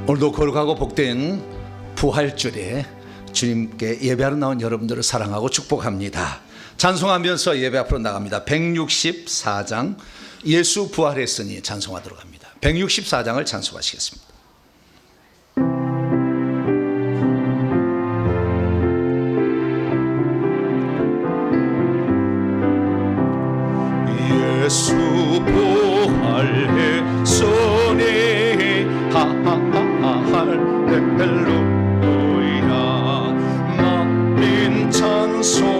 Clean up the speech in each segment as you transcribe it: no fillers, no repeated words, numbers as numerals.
오늘도 거룩하고 복된 부활주일에 주님께 예배하러 나온 여러분들을 사랑하고 축복합니다. 찬송하면서 예배 앞으로 나갑니다. 164장 예수 부활했으니 찬송하도록 합니다. 164장을 찬송하시겠습니다. 예수 부활했으니 할렐루야 만민 찬송하여라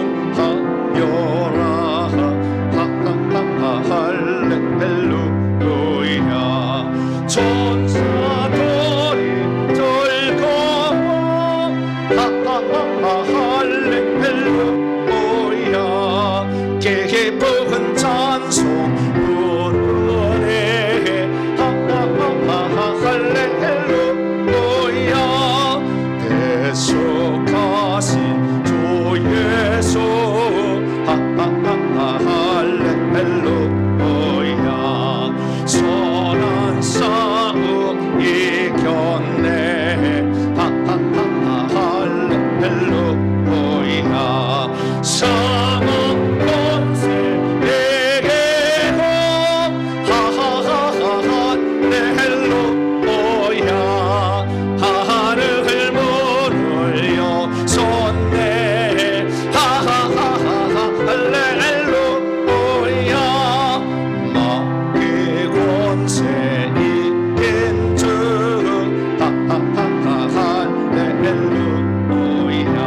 할렐루야 천사들이 즐거워 할렐루야 기쁜 찬송 부르네 할렐루야 대속하신 주 예수 할렐루야 선한 싸움 이겼네 할렐루야 상은 권세 내게 할렐루야 하늘을 문을 여섰네 할렐루야 마귀 권세 이긴 주 할렐루야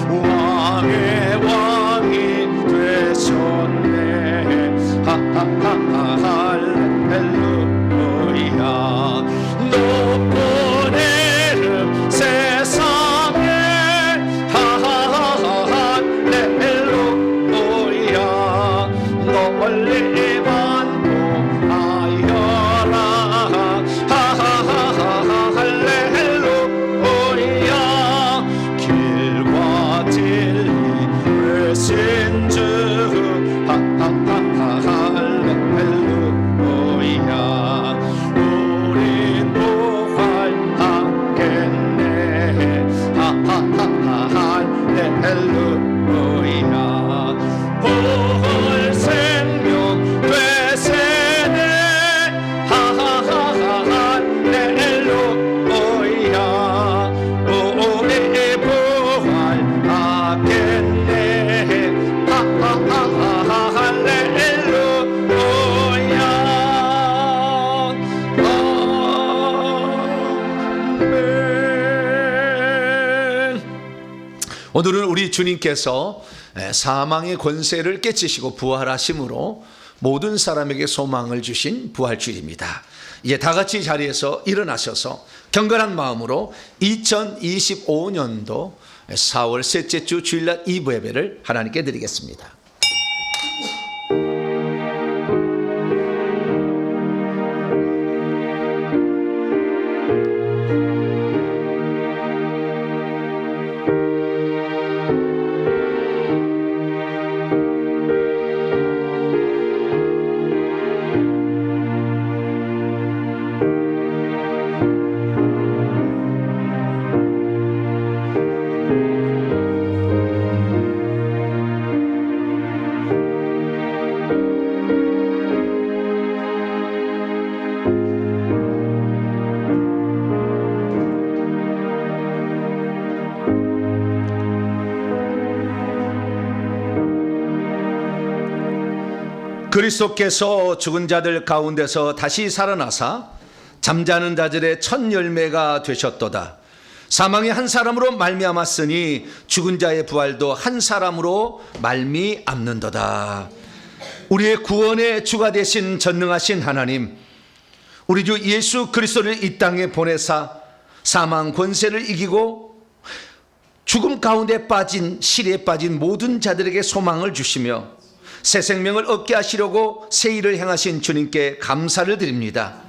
왕의 왕이 되셨네 할렐루야 높은 이름 세상에 할렐루야 널리 반복하여라 할렐루야 길과 진리 되신 주 할렐루야 우린 부활하겠네 할렐루야 부활 생명 되세네 할렐루야 우리 부활하겠네 오늘은 우리 주님께서 사망의 권세를 깨치시고 부활하심으로 모든 사람에게 소망을 주신 부활주일입니다. 이제 다 같이 자리에서 일어나셔서 경건한 마음으로 2025년도 4월 셋째 주 주일날 2부 예배를 하나님께 드리겠습니다. 그리스도께서 죽은 자들 가운데서 다시 살아나사 잠자는 자들의 첫 열매가 되셨도다. 사망이 한 사람으로 말미암았으니 죽은 자의 부활도 한 사람으로 말미암는도다. 우리의 구원의 주가 되신 전능하신 하나님, 우리 주 예수 그리스도를 이 땅에 보내사 사망 권세를 이기고 죽음 가운데 빠진 실에 빠진 모든 자들에게 소망을 주시며 새 생명을 얻게 하시려고 새 일을 행하신 주님께 감사를 드립니다.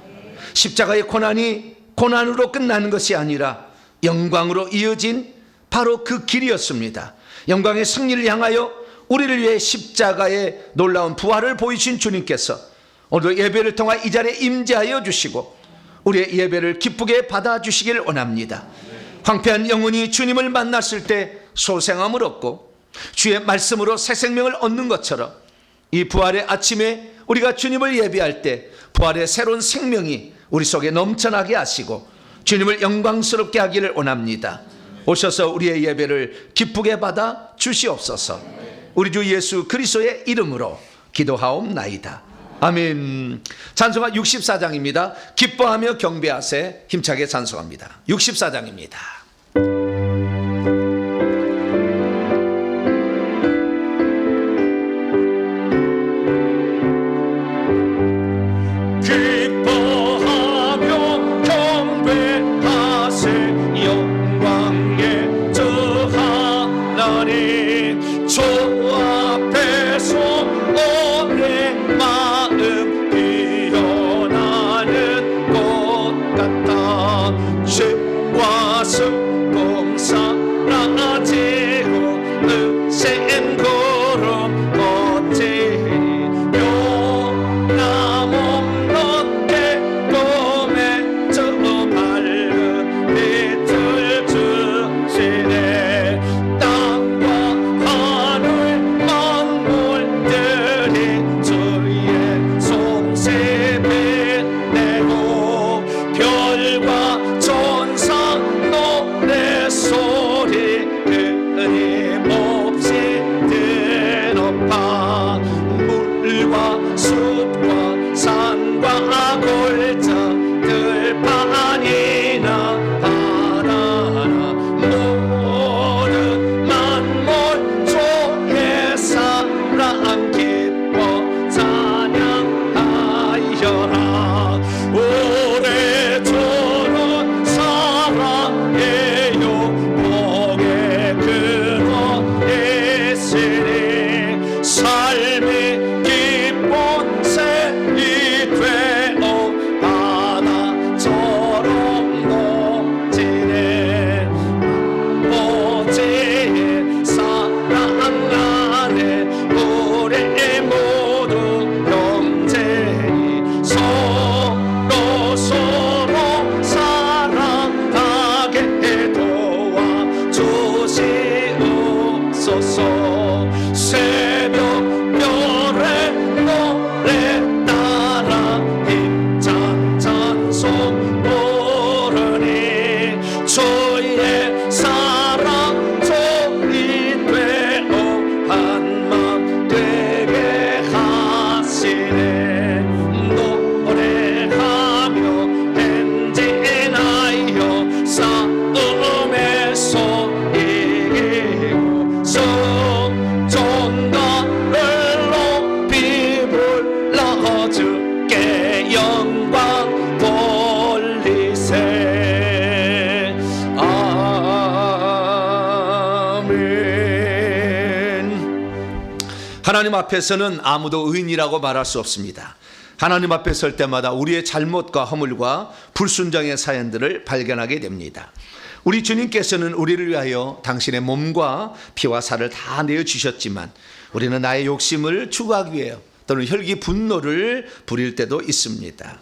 십자가의 고난이 고난으로 끝나는 것이 아니라 영광으로 이어진 바로 그 길이었습니다. 영광의 승리를 향하여 우리를 위해 십자가의 놀라운 부활을 보이신 주님께서 오늘도 예배를 통해 이 자리에 임재하여 주시고 우리의 예배를 기쁘게 받아주시길 원합니다. 황폐한 영혼이 주님을 만났을 때 소생함을 얻고 주의 말씀으로 새 생명을 얻는 것처럼 이 부활의 아침에 우리가 주님을 예배할 때 부활의 새로운 생명이 우리 속에 넘쳐나게 하시고 주님을 영광스럽게 하기를 원합니다. 오셔서 우리의 예배를 기쁘게 받아 주시옵소서. 우리 주 예수 그리스도의 이름으로 기도하옵나이다. 아멘. 찬송가 64장입니다. 기뻐하며 경배하세. 힘차게 찬송합니다. 64장입니다. 하나님 앞에서는 아무도 의인이라고 말할 수 없습니다. 하나님 앞에 설 때마다 우리의 잘못과 허물과 불순종의 사연들을 발견하게 됩니다. 우리 주님께서는 우리를 위하여 당신의 몸과 피와 살을 다 내어주셨지만 우리는 나의 욕심을 추구하기 위해 또는 혈기 분노를 부릴 때도 있습니다.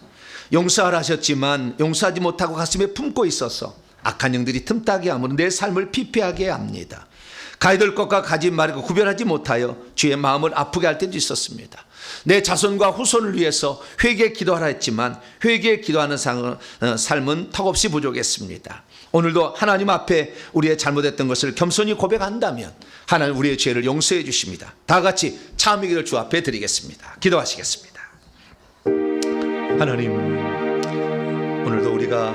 용서하라 하셨지만 용서하지 못하고 가슴에 품고 있어서 악한 영들이 틈타게 하므로 내 삶을 피폐하게 합니다. 가야 될 것과 가지 말고 구별하지 못하여 주의 마음을 아프게 할 때도 있었습니다. 내 자손과 후손을 위해서 회개에 기도하라 했지만 회개에 기도하는 삶은 턱없이 부족했습니다. 오늘도 하나님 앞에 우리의 잘못했던 것을 겸손히 고백한다면 하나님 우리의 죄를 용서해 주십니다. 다 같이 참의 기도를 주 앞에 드리겠습니다. 기도하시겠습니다. 하나님, 오늘도 우리가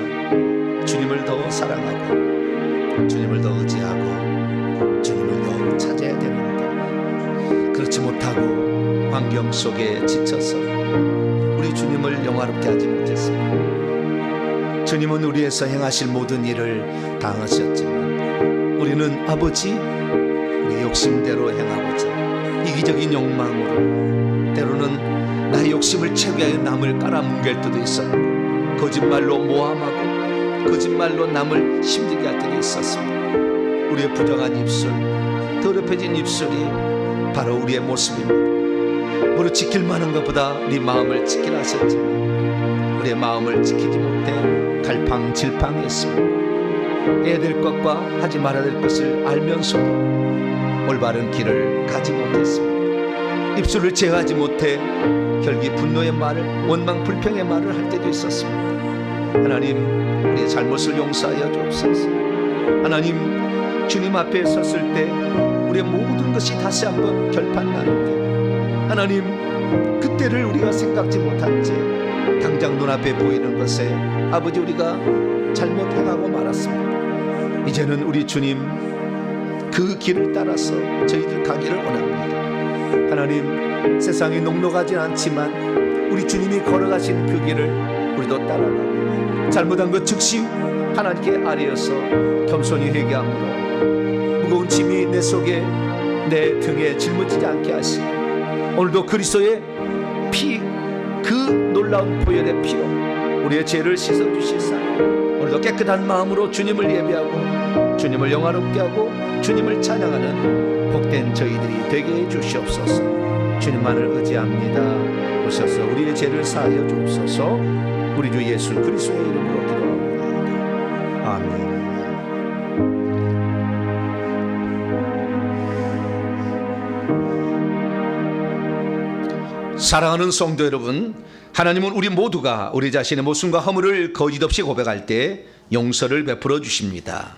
주님을 더 사랑하고 주님을 더 의지하고 주님을 더 찾아야 되는데 그렇지 못하고 환경 속에 지쳐서 우리 주님을 영화롭게 하지 못했습니다. 주님은 우리에서 행하실 모든 일을 당하셨지만 우리는 아버지 우리 욕심대로 행하고자 이기적인 욕망으로 때로는 나의 욕심을 채우기 위하여 남을 깔아뭉갤 때도 있었고 거짓말로 모함하고 거짓말로 남을 힘들게 할 때도 있었습니다. 우리의 부정한 입술, 더럽혀진 입술이 바로 우리의 모습입니다. 무릇 지킬 만한 것보다 네 마음을 지키라 하셨지만 우리의 마음을 지키지 못해 갈팡질팡했습니다. 해야 될 것과 하지 말아야 될 것을 알면서도 올바른 길을 가지 못했습니다. 입술을 제어하지 못해 결국 분노의 말을, 원망 불평의 말을 할 때도 있었습니다. 하나님, 우리의 잘못을 용서하여 주옵소서. 하나님, 주님 앞에 섰을 때 우리의 모든 것이 다시 한번 결판 나는데, 하나님, 그때를 우리가 생각지 못한 채 당장 눈앞에 보이는 것에 아버지 우리가 잘못 행하고 말았습니다. 이제는 우리 주님 그 길을 따라서 저희들 가기를 원합니다. 하나님, 세상이 녹록하지 않지만 우리 주님이 걸어가신 그 길을 우리도 따라가고, 잘못한 것 즉시 하나님께 아뢰어서 겸손히 회개함으로 무거운 짐이 내 속에, 내 등에 짊어지지 않게 하시고, 오늘도 그리스도의 피, 그 놀라운 보혈의 피로 우리의 죄를 씻어주시사 오늘도 깨끗한 마음으로 주님을 예배하고 주님을 영화롭게 하고 주님을 찬양하는 복된 저희들이 되게 해 주시옵소서. 주님만을 의지합니다. 오셔서 우리의 죄를 사하여 주옵소서. 우리 주 예수 그리스도의 이름으로 기도합니다. 아멘. 사랑하는 성도 여러분, 하나님은 우리 모두가 우리 자신의 모순과 허물을 거짓없이 고백할 때 용서를 베풀어 주십니다.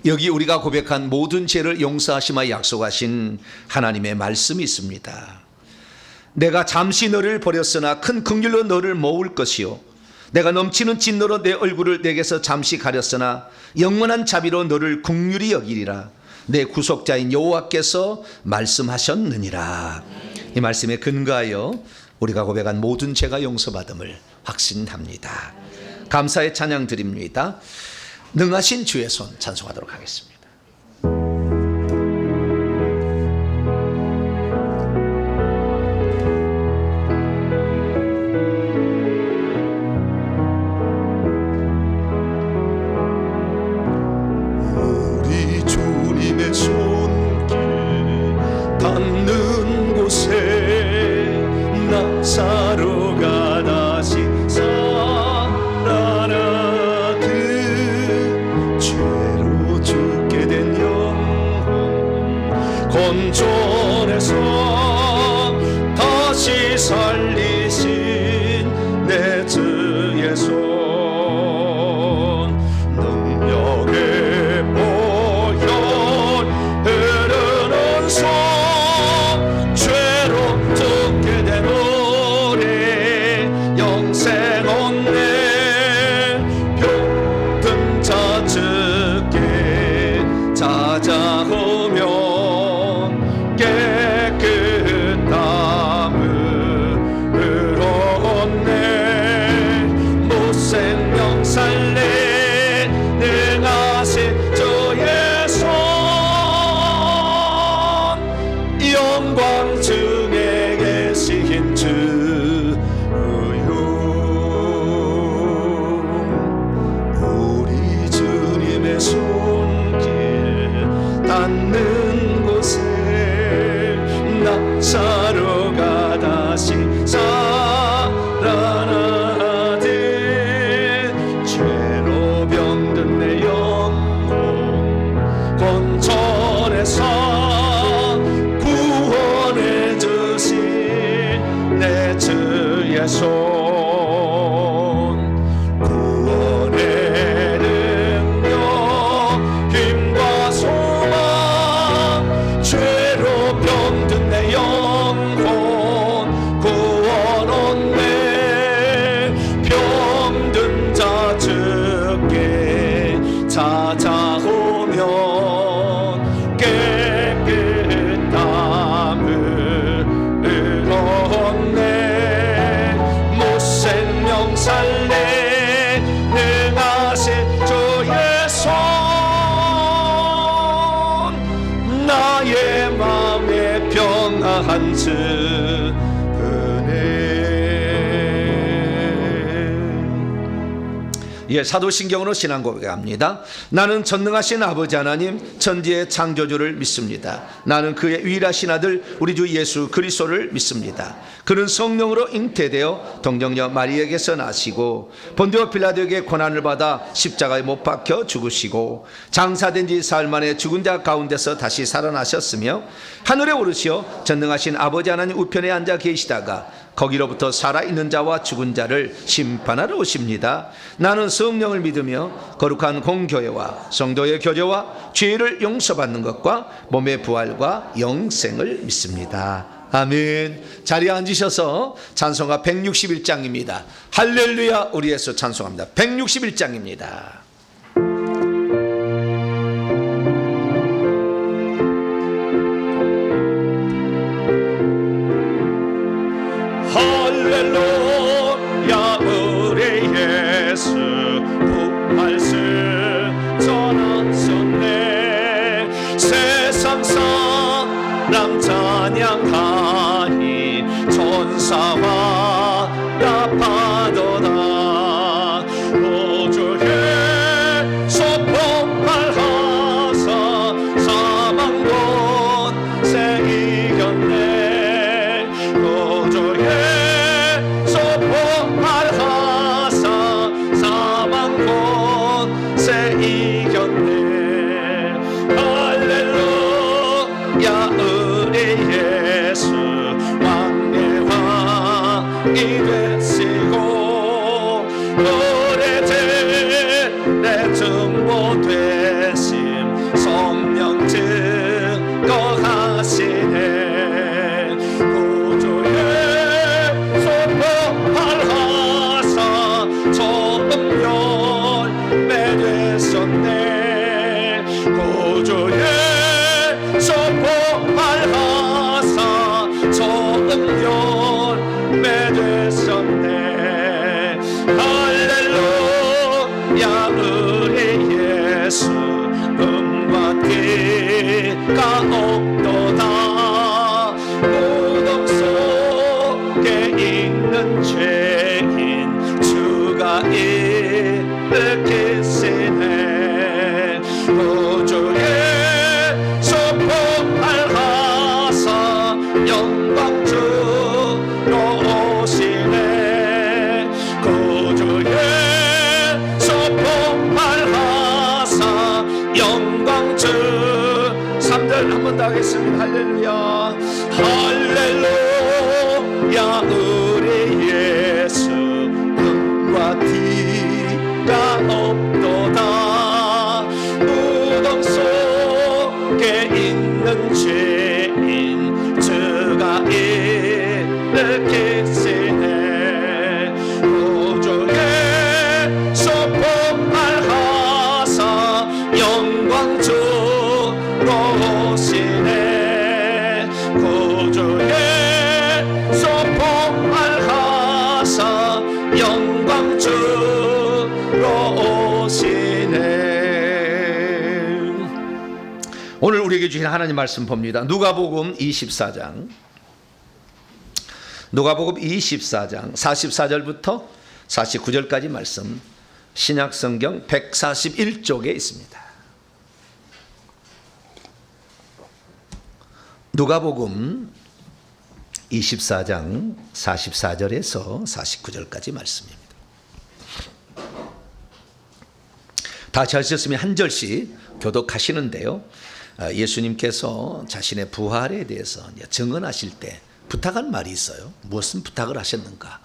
여기 우리가 고백한 모든 죄를 용서하시마 약속하신 하나님의 말씀이 있습니다. 내가 잠시 너를 버렸으나 큰 긍휼로 너를 모을 것이요, 내가 넘치는 진노로 내 얼굴을 내게서 잠시 가렸으나 영원한 자비로 너를 긍휼히 여기리라. 내 구속자인 여호와께서 말씀하셨느니라. 이 말씀에 근거하여 우리가 고백한 모든 죄가 용서받음을 확신합니다. 감사의 찬양 드립니다. 능하신 주의 손 찬송하도록 하겠습니다. 우리 주님의 손길 닿는 곳에 나사로가 다시 살아나듯 죄로 죽게 된 영혼 건져내서 다시 살리신 내 주의 손, 능력의 보혈 흐르는 손, 죄로 죽게 된 우리 영생 얻네. 병든 자 주께 찾아오면 깨끗함을 얻네. 무생명 살리 능하신 주의 손, 영광 중에 계신 주요, 우리 주님의 손길 닿는 곳에 나사로가 다시 살아나듯 죄로 병든 내 영혼 건져내서 구원해 주신 내 주의 손, 구원의 능력 힘과 소망, 죄로 병든 내 영혼 구원 얻네. 병든 자 주께 찾아오면 깨끗함을 얻네. 예, 사도신경으로 신앙 고백합니다. 나는 전능하신 아버지 하나님 천지의 창조주를 믿습니다. 나는 그의 유일하신 아들 우리 주 예수 그리스도를 믿습니다. 그는 성령으로 잉태되어 동정녀 마리에게서 나시고 본디오 빌라도에게 고난을 받아 십자가에 못 박혀 죽으시고 장사된 지 사흘 만에 죽은 자 가운데서 다시 살아나셨으며 하늘에 오르시어 전능하신 아버지 하나님 우편에 앉아 계시다가 거기로부터 살아있는 자와 죽은 자를 심판하러 오십니다. 나는 성령을 믿으며 거룩한 공교회와 성도의 교제와 죄를 용서받는 것과 몸의 부활과 영생을 믿습니다. 아멘. 자리에 앉으셔서 찬송가 161장입니다. 할렐루야 우리 예수 찬송합니다. 161장입니다. 할렐루야 우리 예수 부활승 전하셨네. 세상 사람 찬양하니 천사와 나파도다. 우주의 소폭발하사 사망 권세 이겼네. 우주의 소폭발하사 사망 권세 이겼네. 할렐루야 우리 예수 왕의 되시고 오래전에 증보되심 성령 증거하시네. 구주의 소폭발하사 처음 열매 되셨네. 구주의 소폭발하사 처음 열매 되셨네. 할렐루야 우리 예수 음과 티가 없도다. 무덤 속에 있는 죄인 주가 일으키시네. 우주의 소폭발하사 영광 주러 오시네. 구주의 소폭발하사 영광 주 3절 한 번 더 하겠습니다. 할렐루야 할렐루야 우리 예수 금과 티가 없도다. 무덤 속에 있는 죄인 주가 일으키시네. 우주의 소폭발하사 영광 주러 오시네. 구주의 소폭발하사 영광 주러 오시네. 오늘 우리에게 주신 하나님 말씀 봅니다. 누가복음 24장 44절부터 49절까지 말씀 신약성경 141쪽에 있습니다. 누가복음 24장 44절에서 49절까지 말씀입니다. 다 잘 쓰셨으면 한 절씩 교독하시는데요. 예수님께서 자신의 부활에 대해서 증언하실 때 부탁한 말이 있어요. 무엇은 부탁을 하셨는가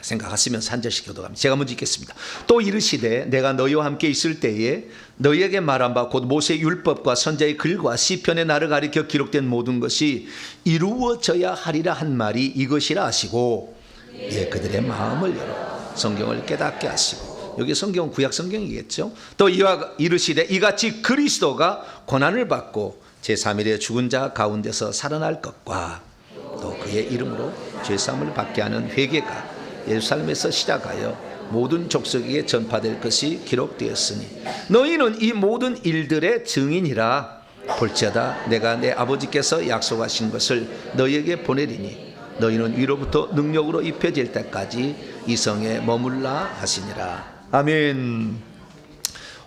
생각하시면서 한 절씩 교독합니다. 제가 먼저 읽겠습니다. 또 이르시되 내가 너희와 함께 있을 때에 너희에게 말한 바 곧 모세의 율법과 선지자의 글과 시편의 나를 가리켜 기록된 모든 것이 이루어져야 하리라 한 말이 이것이라 하시고 그들의 마음을 열어 성경을 깨닫게 하시고. 여기 성경은 구약 성경이겠죠. 또 이와 이르시되 이같이 그리스도가 고난을 받고 제3일에 죽은 자 가운데서 살아날 것과 또 그의 이름으로 죄사함을 받게 하는 회개가 예루살렘에서 시작하여 모든 족속에게 전파될 것이 기록되었으니 너희는 이 모든 일들의 증인이라. 볼지어다 내가 내 아버지께서 약속하신 것을 너희에게 보내리니 너희는 위로부터 능력으로 입혀질 때까지 이 성에 머물라 하시니라. 아멘.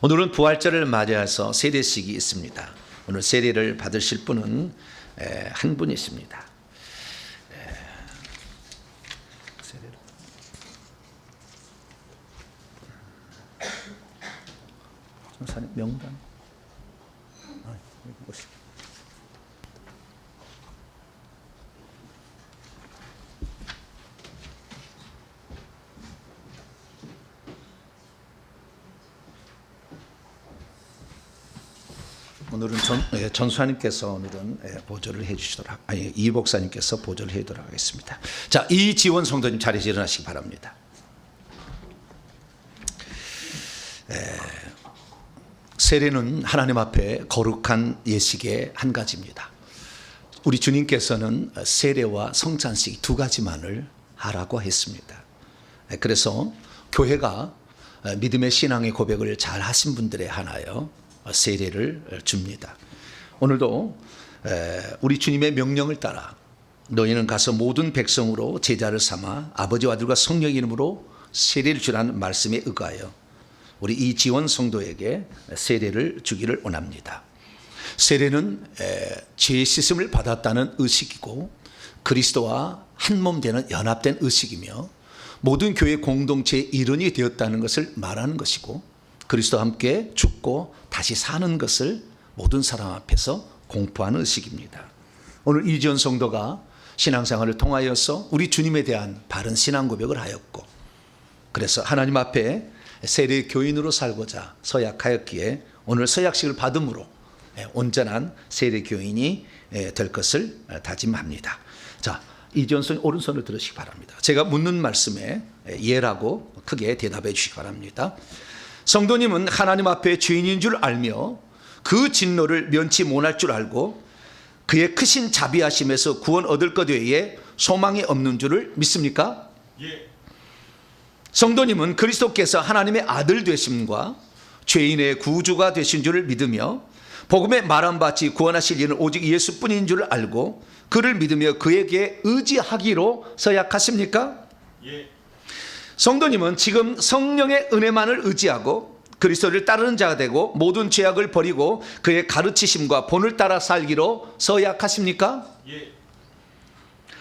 오늘은 부활절을 맞이해서 세례식이 있습니다. 오늘 세례를 받으실 분은 한 분이십니다. 전사님 명단. 오늘은 전수하님께서 오늘은 보조를 해주시도록, 아니 이 목사님께서 보조를 해주도록 하겠습니다. 자, 이지원 성도님 자리에서 일어나시기 바랍니다. 세례는 하나님 앞에 거룩한 예식의 한 가지입니다. 우리 주님께서는 세례와 성찬식 두 가지만을 하라고 했습니다. 그래서 교회가 믿음의 신앙의 고백을 잘 하신 분들에 한하여 세례를 줍니다. 오늘도 우리 주님의 명령을 따라 너희는 가서 모든 백성으로 제자를 삼아 아버지와 아들과 성령의 이름으로 세례를 주라는 말씀에 의거하여 우리 이지원 성도에게 세례를 주기를 원합니다. 세례는 죄 씻음을 받았다는 의식이고 그리스도와 한 몸 되는 연합된 의식이며 모든 교회 공동체의 일원이 되었다는 것을 말하는 것이고 그리스도와 함께 죽고 다시 사는 것을 모든 사람 앞에서 공포하는 의식입니다. 오늘 이지원 성도가 신앙생활을 통하여서 우리 주님에 대한 바른 신앙 고백을 하였고 그래서 하나님 앞에 세례 교인으로 살고자 서약하였기에 오늘 서약식을 받음으로 온전한 세례 교인이 될 것을 다짐합니다. 자, 이지원 성도님 오른손을 들으시기 바랍니다. 제가 묻는 말씀에 예라고 크게 대답해 주시기 바랍니다. 성도님은 하나님 앞에 죄인인 줄 알며 그 진노를 면치 못할 줄 알고 그의 크신 자비하심에서 구원 얻을 것 외에 소망이 없는 줄을 믿습니까? 예. 성도님은 그리스도께서 하나님의 아들 되심과 죄인의 구주가 되신 줄을 믿으며 복음의 말한 바치 구원하실 이는 오직 예수뿐인 줄을 알고 그를 믿으며 그에게 의지하기로 서약하십니까? 예. 성도님은 지금 성령의 은혜만을 의지하고 그리스도를 따르는 자가 되고 모든 죄악을 버리고 그의 가르치심과 본을 따라 살기로 서약하십니까? 예.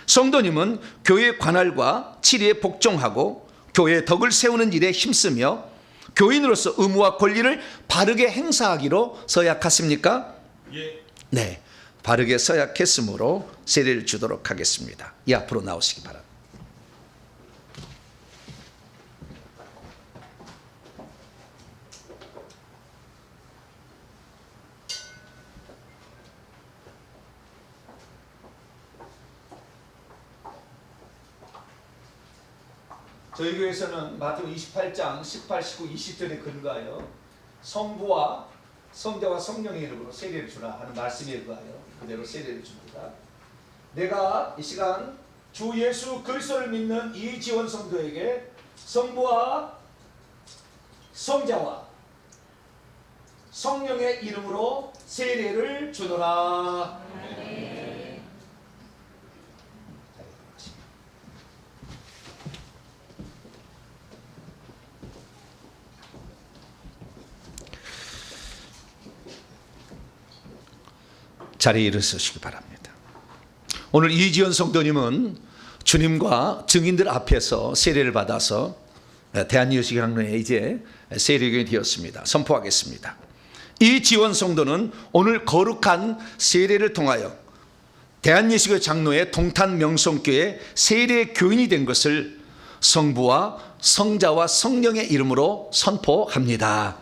성도님은 교회 관할과 치리에 복종하고 교회의 덕을 세우는 일에 힘쓰며 교인으로서 의무와 권리를 바르게 행사하기로 서약하십니까? 예. 네, 바르게 서약했으므로 세례를 주도록 하겠습니다. 이 앞으로 나오시기 바랍니다. 저희 교회에서는 마태복음 28장 18, 19, 20절에 근거하여 성부와 성자와 성령의 이름으로 세례를 주라 하는 말씀에 의하여 그대로 세례를 줍니다. 내가 이 시간 주 예수 그리스도를 믿는 이지원 성도에게 성부와 성자와 성령의 이름으로 세례를 주노라. 자리에 일어서시기 바랍니다. 오늘 이지원 성도님은 주님과 증인들 앞에서 세례를 받아서 대한예수교회 이제 세례교인이 되었습니다. 선포하겠습니다. 이지원 성도는 오늘 거룩한 세례를 통하여 대한예수교회 장로의 동탄 명성교회 세례교인이 된 것을 성부와 성자와 성령의 이름으로 선포합니다.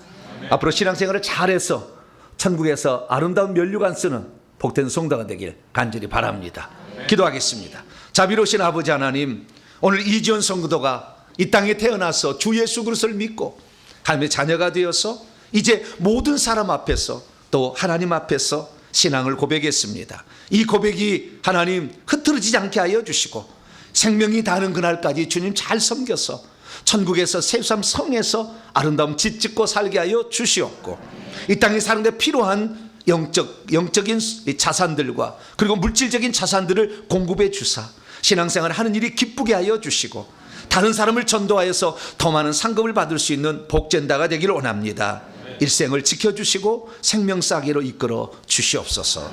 앞으로 신앙생활을 잘해서 천국에서 아름다운 면류관 쓰는 복된 성도가 되길 간절히 바랍니다. 기도하겠습니다. 자비로우신 아버지 하나님, 오늘 이지원 성도가 이 땅에 태어나서 주 예수 그리스도를 믿고 하나님의 자녀가 되어서 이제 모든 사람 앞에서 또 하나님 앞에서 신앙을 고백했습니다. 이 고백이 하나님 흐트러지지 않게 하여 주시고 생명이 다하는 그날까지 주님 잘 섬겨서 천국에서 새삼 성에서 아름다운 짓 짓고 살게 하여 주시옵고 이 땅에 사는데 필요한 영적인 자산들과 그리고 물질적인 자산들을 공급해 주사 신앙생활을 하는 일이 기쁘게 하여 주시고 다른 사람을 전도하여서 더 많은 상급을 받을 수 있는 복전다가 되기를 원합니다. 일생을 지켜주시고 생명싸기로 이끌어 주시옵소서.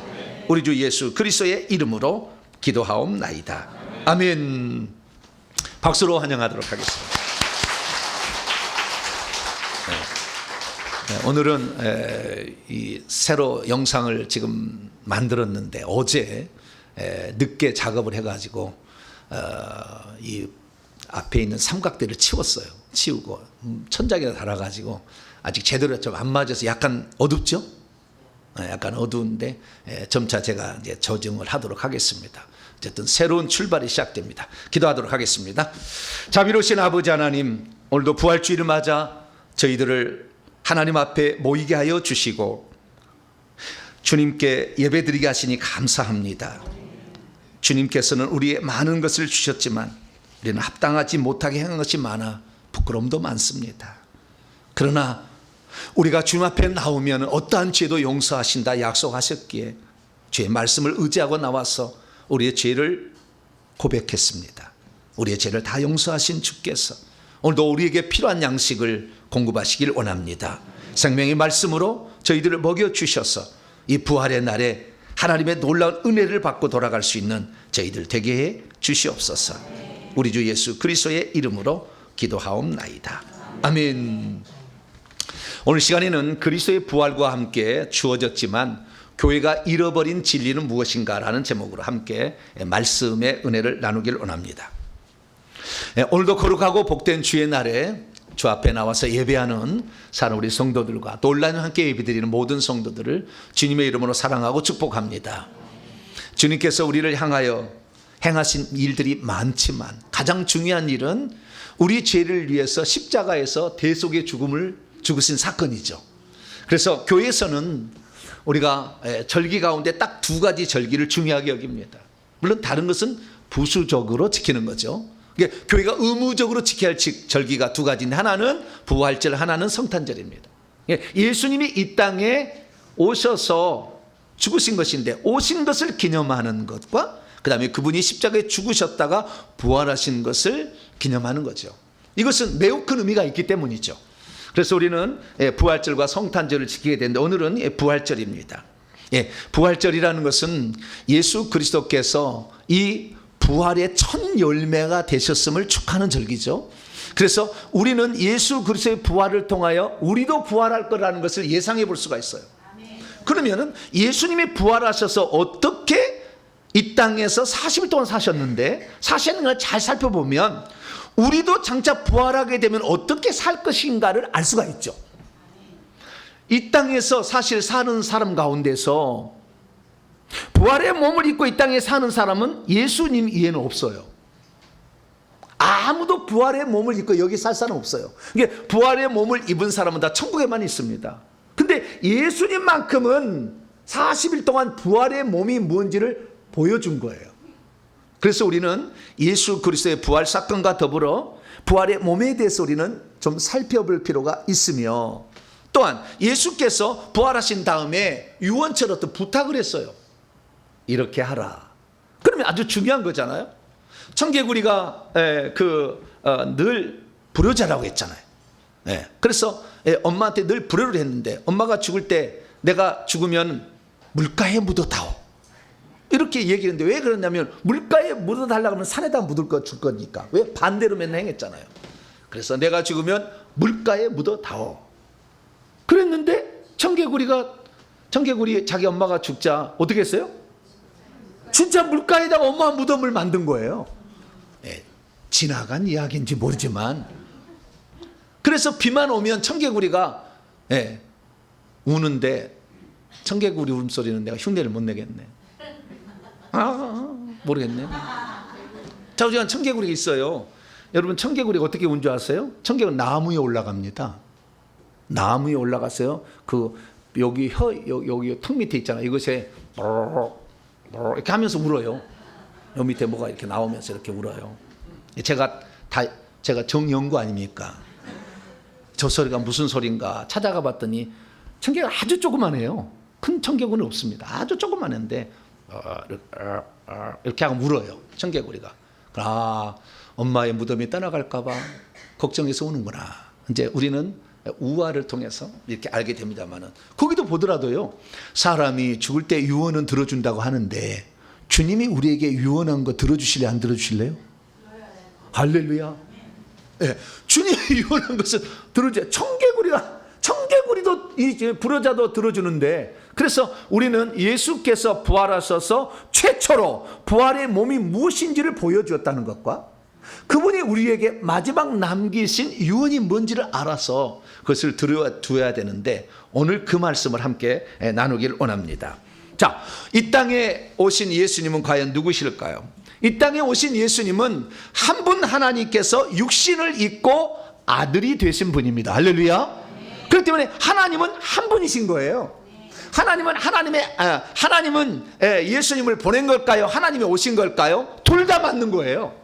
우리 주 예수 그리스도의 이름으로 기도하옵나이다. 아멘. 박수로 환영하도록 하겠습니다. 오늘은 이 새로 영상을 지금 만들었는데 어제 늦게 작업을 해가지고 이 앞에 있는 삼각대를 치우고 천장에다 달아가지고 아직 제대로 좀 안 맞아서 약간 어둡죠? 약간 어두운데 점차 제가 이제 조정을 하도록 하겠습니다. 어쨌든 새로운 출발이 시작됩니다. 기도하도록 하겠습니다. 자비로우신 아버지 하나님, 오늘도 부활주의를 맞아 저희들을 하나님 앞에 모이게 하여 주시고 주님께 예배드리게 하시니 감사합니다. 주님께서는 우리의 많은 것을 주셨지만 우리는 합당하지 못하게 행한 것이 많아 부끄러움도 많습니다. 그러나 우리가 주님 앞에 나오면 어떠한 죄도 용서하신다 약속하셨기에 주의 말씀을 의지하고 나와서 우리의 죄를 고백했습니다. 우리의 죄를 다 용서하신 주께서 오늘도 우리에게 필요한 양식을 공급하시길 원합니다. 생명의 말씀으로 저희들을 먹여주셔서 이 부활의 날에 하나님의 놀라운 은혜를 받고 돌아갈 수 있는 저희들 되게 해 주시옵소서. 우리 주 예수 그리스도의 이름으로 기도하옵나이다. 아멘. 오늘 시간에는 그리스도의 부활과 함께 주어졌지만 교회가 잃어버린 진리는 무엇인가라는 제목으로 함께 말씀의 은혜를 나누길 원합니다. 오늘도 거룩하고 복된 주의 날에 주 앞에 나와서 예배하는 사랑 우리 성도들과 또 온라인 함께 예배드리는 모든 성도들을 주님의 이름으로 사랑하고 축복합니다. 주님께서 우리를 향하여 행하신 일들이 많지만 가장 중요한 일은 우리 죄를 위해서 십자가에서 대속의 죽음을 죽으신 사건이죠. 그래서 교회에서는 우리가 절기 가운데 딱 두 가지 절기를 중요하게 여깁니다. 물론 다른 것은 부수적으로 지키는 거죠. 교회가 의무적으로 지켜야 할 절기가 두 가지인데 하나는 부활절, 하나는 성탄절입니다. 예수님이 이 땅에 오셔서 죽으신 것인데 오신 것을 기념하는 것과 그 다음에 그분이 십자가에 죽으셨다가 부활하신 것을 기념하는 거죠. 이것은 매우 큰 의미가 있기 때문이죠. 그래서 우리는 부활절과 성탄절을 지키게 되는데 오늘은 부활절입니다. 부활절이라는 것은 예수 그리스도께서 이 부활의 첫 열매가 되셨음을 축하하는 절기죠. 그래서 우리는 예수 그리스도의 부활을 통하여 우리도 부활할 거라는 것을 예상해 볼 수가 있어요. 그러면은 예수님이 부활하셔서 어떻게 이 땅에서 40일 동안 사셨는데 사시는 걸 잘 살펴보면 우리도 장차 부활하게 되면 어떻게 살 것인가를 알 수가 있죠. 이 땅에서 사실 사는 사람 가운데서 부활의 몸을 입고 이 땅에 사는 사람은 예수님 이외에는 없어요. 아무도 부활의 몸을 입고 여기 살 사람 없어요. 이게 부활의 몸을 입은 사람은 다 천국에만 있습니다. 근데 예수님만큼은 40일 동안 부활의 몸이 뭔지를 보여준 거예요. 그래서 우리는 예수 그리스도의 부활 사건과 더불어 부활의 몸에 대해서 우리는 좀 살펴볼 필요가 있으며 또한 예수께서 부활하신 다음에 유언처럼 또 부탁을 했어요. 이렇게 하라. 그러면 아주 중요한 거잖아요. 청개구리가 늘 불효자라고 했잖아요. 그래서 엄마한테 늘 불효를 했는데 엄마가 죽을 때 내가 죽으면 물가에 묻어다오. 이렇게 얘기했는데 왜 그러냐면 물가에 묻어달라고 하면 산에다 묻을 거 줄 거니까. 왜 반대로 맨날 행했잖아요. 그래서 내가 죽으면 물가에 묻어다오. 그랬는데 청개구리 자기 엄마가 죽자 어떻게 했어요? 진짜 물가에다가 엄마 무덤을 만든 거예요. 지나간 이야기인지 모르지만 그래서 비만 오면 청개구리가 우는데 청개구리 울음소리는 내가 흉내를 못 내겠네. 모르겠네. 자, 우리가 청개구리가 있어요. 여러분 청개구리가 어떻게 운 줄 아세요? 청개구리 나무에 올라갑니다. 나무에 올라가서요. 여기 턱 밑에 있잖아요. 이것에 이렇게 하면서 울어요. 요 밑에 뭐가 이렇게 나오면서 이렇게 울어요. 제가 정연구 아닙니까? 저 소리가 무슨 소린가 찾아가 봤더니 청개구리 아주 조그만해요. 큰 청개구리는 없습니다. 아주 조그만한데 이렇게 하고 울어요. 청개구리가. 아, 엄마의 무덤이 떠나갈까 봐 걱정해서 오는구나. 이제 우리는 우화를 통해서 이렇게 알게 됩니다만은, 거기도 보더라도요, 사람이 죽을 때 유언은 들어준다고 하는데 주님이 우리에게 유언한 거 들어주실래요, 안 들어주실래요? 할렐루야. 네, 주님이 유언한 것을 들어주세요. 청개구리도 이 불효자도 들어주는데, 그래서 우리는 예수께서 부활하셔서 최초로 부활의 몸이 무엇인지를 보여주었다는 것과 그분이 우리에게 마지막 남기신 유언이 뭔지를 알아서 그것을 들어두어야 되는데, 오늘 그 말씀을 함께 나누길 원합니다. 자, 이 땅에 오신 예수님은 과연 누구실까요? 이 땅에 오신 예수님은 한 분 하나님께서 육신을 입고 아들이 되신 분입니다. 할렐루야. 그렇기 때문에 하나님은 한 분이신 거예요. 하나님은 예수님을 보낸 걸까요? 하나님이 오신 걸까요? 둘 다 맞는 거예요.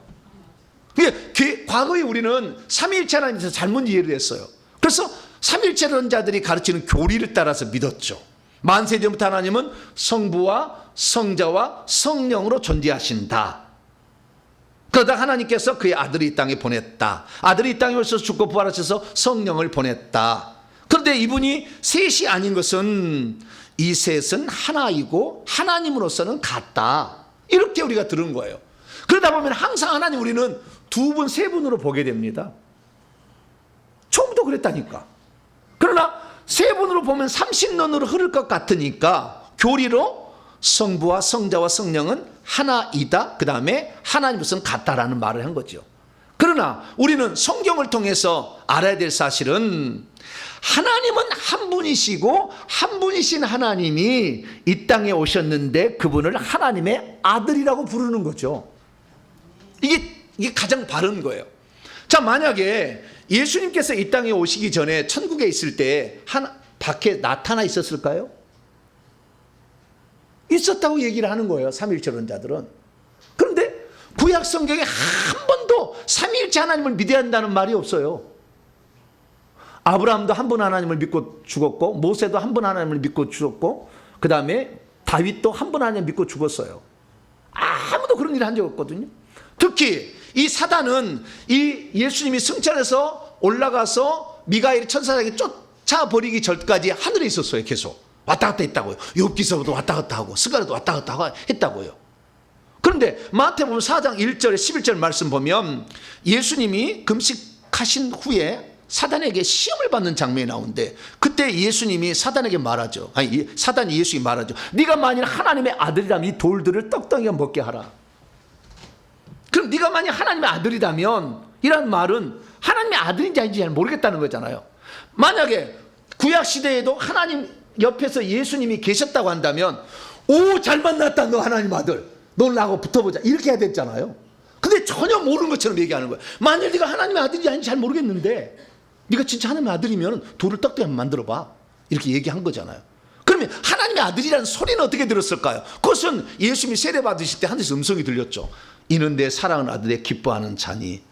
과거에 우리는 삼위일체 하나님께서 잘못 이해를 했어요. 그래서 삼위일체론자들이 가르치는 교리를 따라서 믿었죠. 만세전부터 하나님은 성부와 성자와 성령으로 존재하신다. 그러다 하나님께서 그의 아들이 이 땅에 보냈다. 아들이 이 땅에 오셔서 죽고 부활하셔서 성령을 보냈다. 그런데 이분이 셋이 아닌 것은 이 셋은 하나이고 하나님으로서는 같다. 이렇게 우리가 들은 거예요. 그러다 보면 항상 하나님 우리는 두 분, 세 분으로 보게 됩니다. 처음부터 그랬다니까. 그러나 세 분으로 보면 삼신론으로 흐를 것 같으니까 교리로 성부와 성자와 성령은 하나이다. 그 다음에 하나님으로서는 같다라는 말을 한 거죠. 그러나 우리는 성경을 통해서 알아야 될 사실은 하나님은 한 분이시고 한 분이신 하나님이 이 땅에 오셨는데 그분을 하나님의 아들이라고 부르는 거죠. 이게 가장 바른 거예요. 자, 만약에 예수님께서 이 땅에 오시기 전에 천국에 있을 때 밖에 나타나 있었을까요? 있었다고 얘기를 하는 거예요, 삼위일체론자들은. 그런데 구약 성경에 한 번도 삼위일체 하나님을 믿어야 한다는 말이 없어요. 아브라함도 한 분 하나님을 믿고 죽었고, 모세도 한 분 하나님을 믿고 죽었고, 그 다음에 다윗도 한 분 하나님을 믿고 죽었어요. 아무도 그런 일을 한 적 없거든요. 특히 이 사단은 이 예수님이 승천해서 올라가서 미가엘 천사장에 쫓아버리기 전까지 하늘에 있었어요. 계속 왔다 갔다 했다고요. 욥기서부터 왔다 갔다 하고 스가랴도 왔다 갔다 했다고요. 그런데 마태복음 4장 1절에 11절 말씀 보면 예수님이 금식하신 후에 사단에게 시험을 받는 장면이 나오는데, 그때 예수님이 사단에게 말하죠. 사단이 예수님이 말하죠. 네가 만일 하나님의 아들이라면 이 돌들을 떡덩이가 먹게 하라. 그럼 네가 만약 하나님의 아들이라면, 이란 말은 하나님의 아들인지 아닌지 잘 모르겠다는 거잖아요. 만약에 구약시대에도 하나님 옆에서 예수님이 계셨다고 한다면, 오, 잘 만났다, 너 하나님 아들, 너 나하고 붙어보자, 이렇게 해야 됐잖아요. 근데 전혀 모르는 것처럼 얘기하는 거예요. 만일 네가 하나님의 아들인지 아닌지 잘 모르겠는데 네가 진짜 하나님의 아들이면 돌을 떡대기 한번 만들어봐, 이렇게 얘기한 거잖아요. 그러면 하나님의 아들이라는 소리는 어떻게 들었을까요? 그것은 예수님이 세례 받으실 때 하늘에서 음성이 들렸죠. 이는 내 사랑하는 아들의 기뻐하는 자니.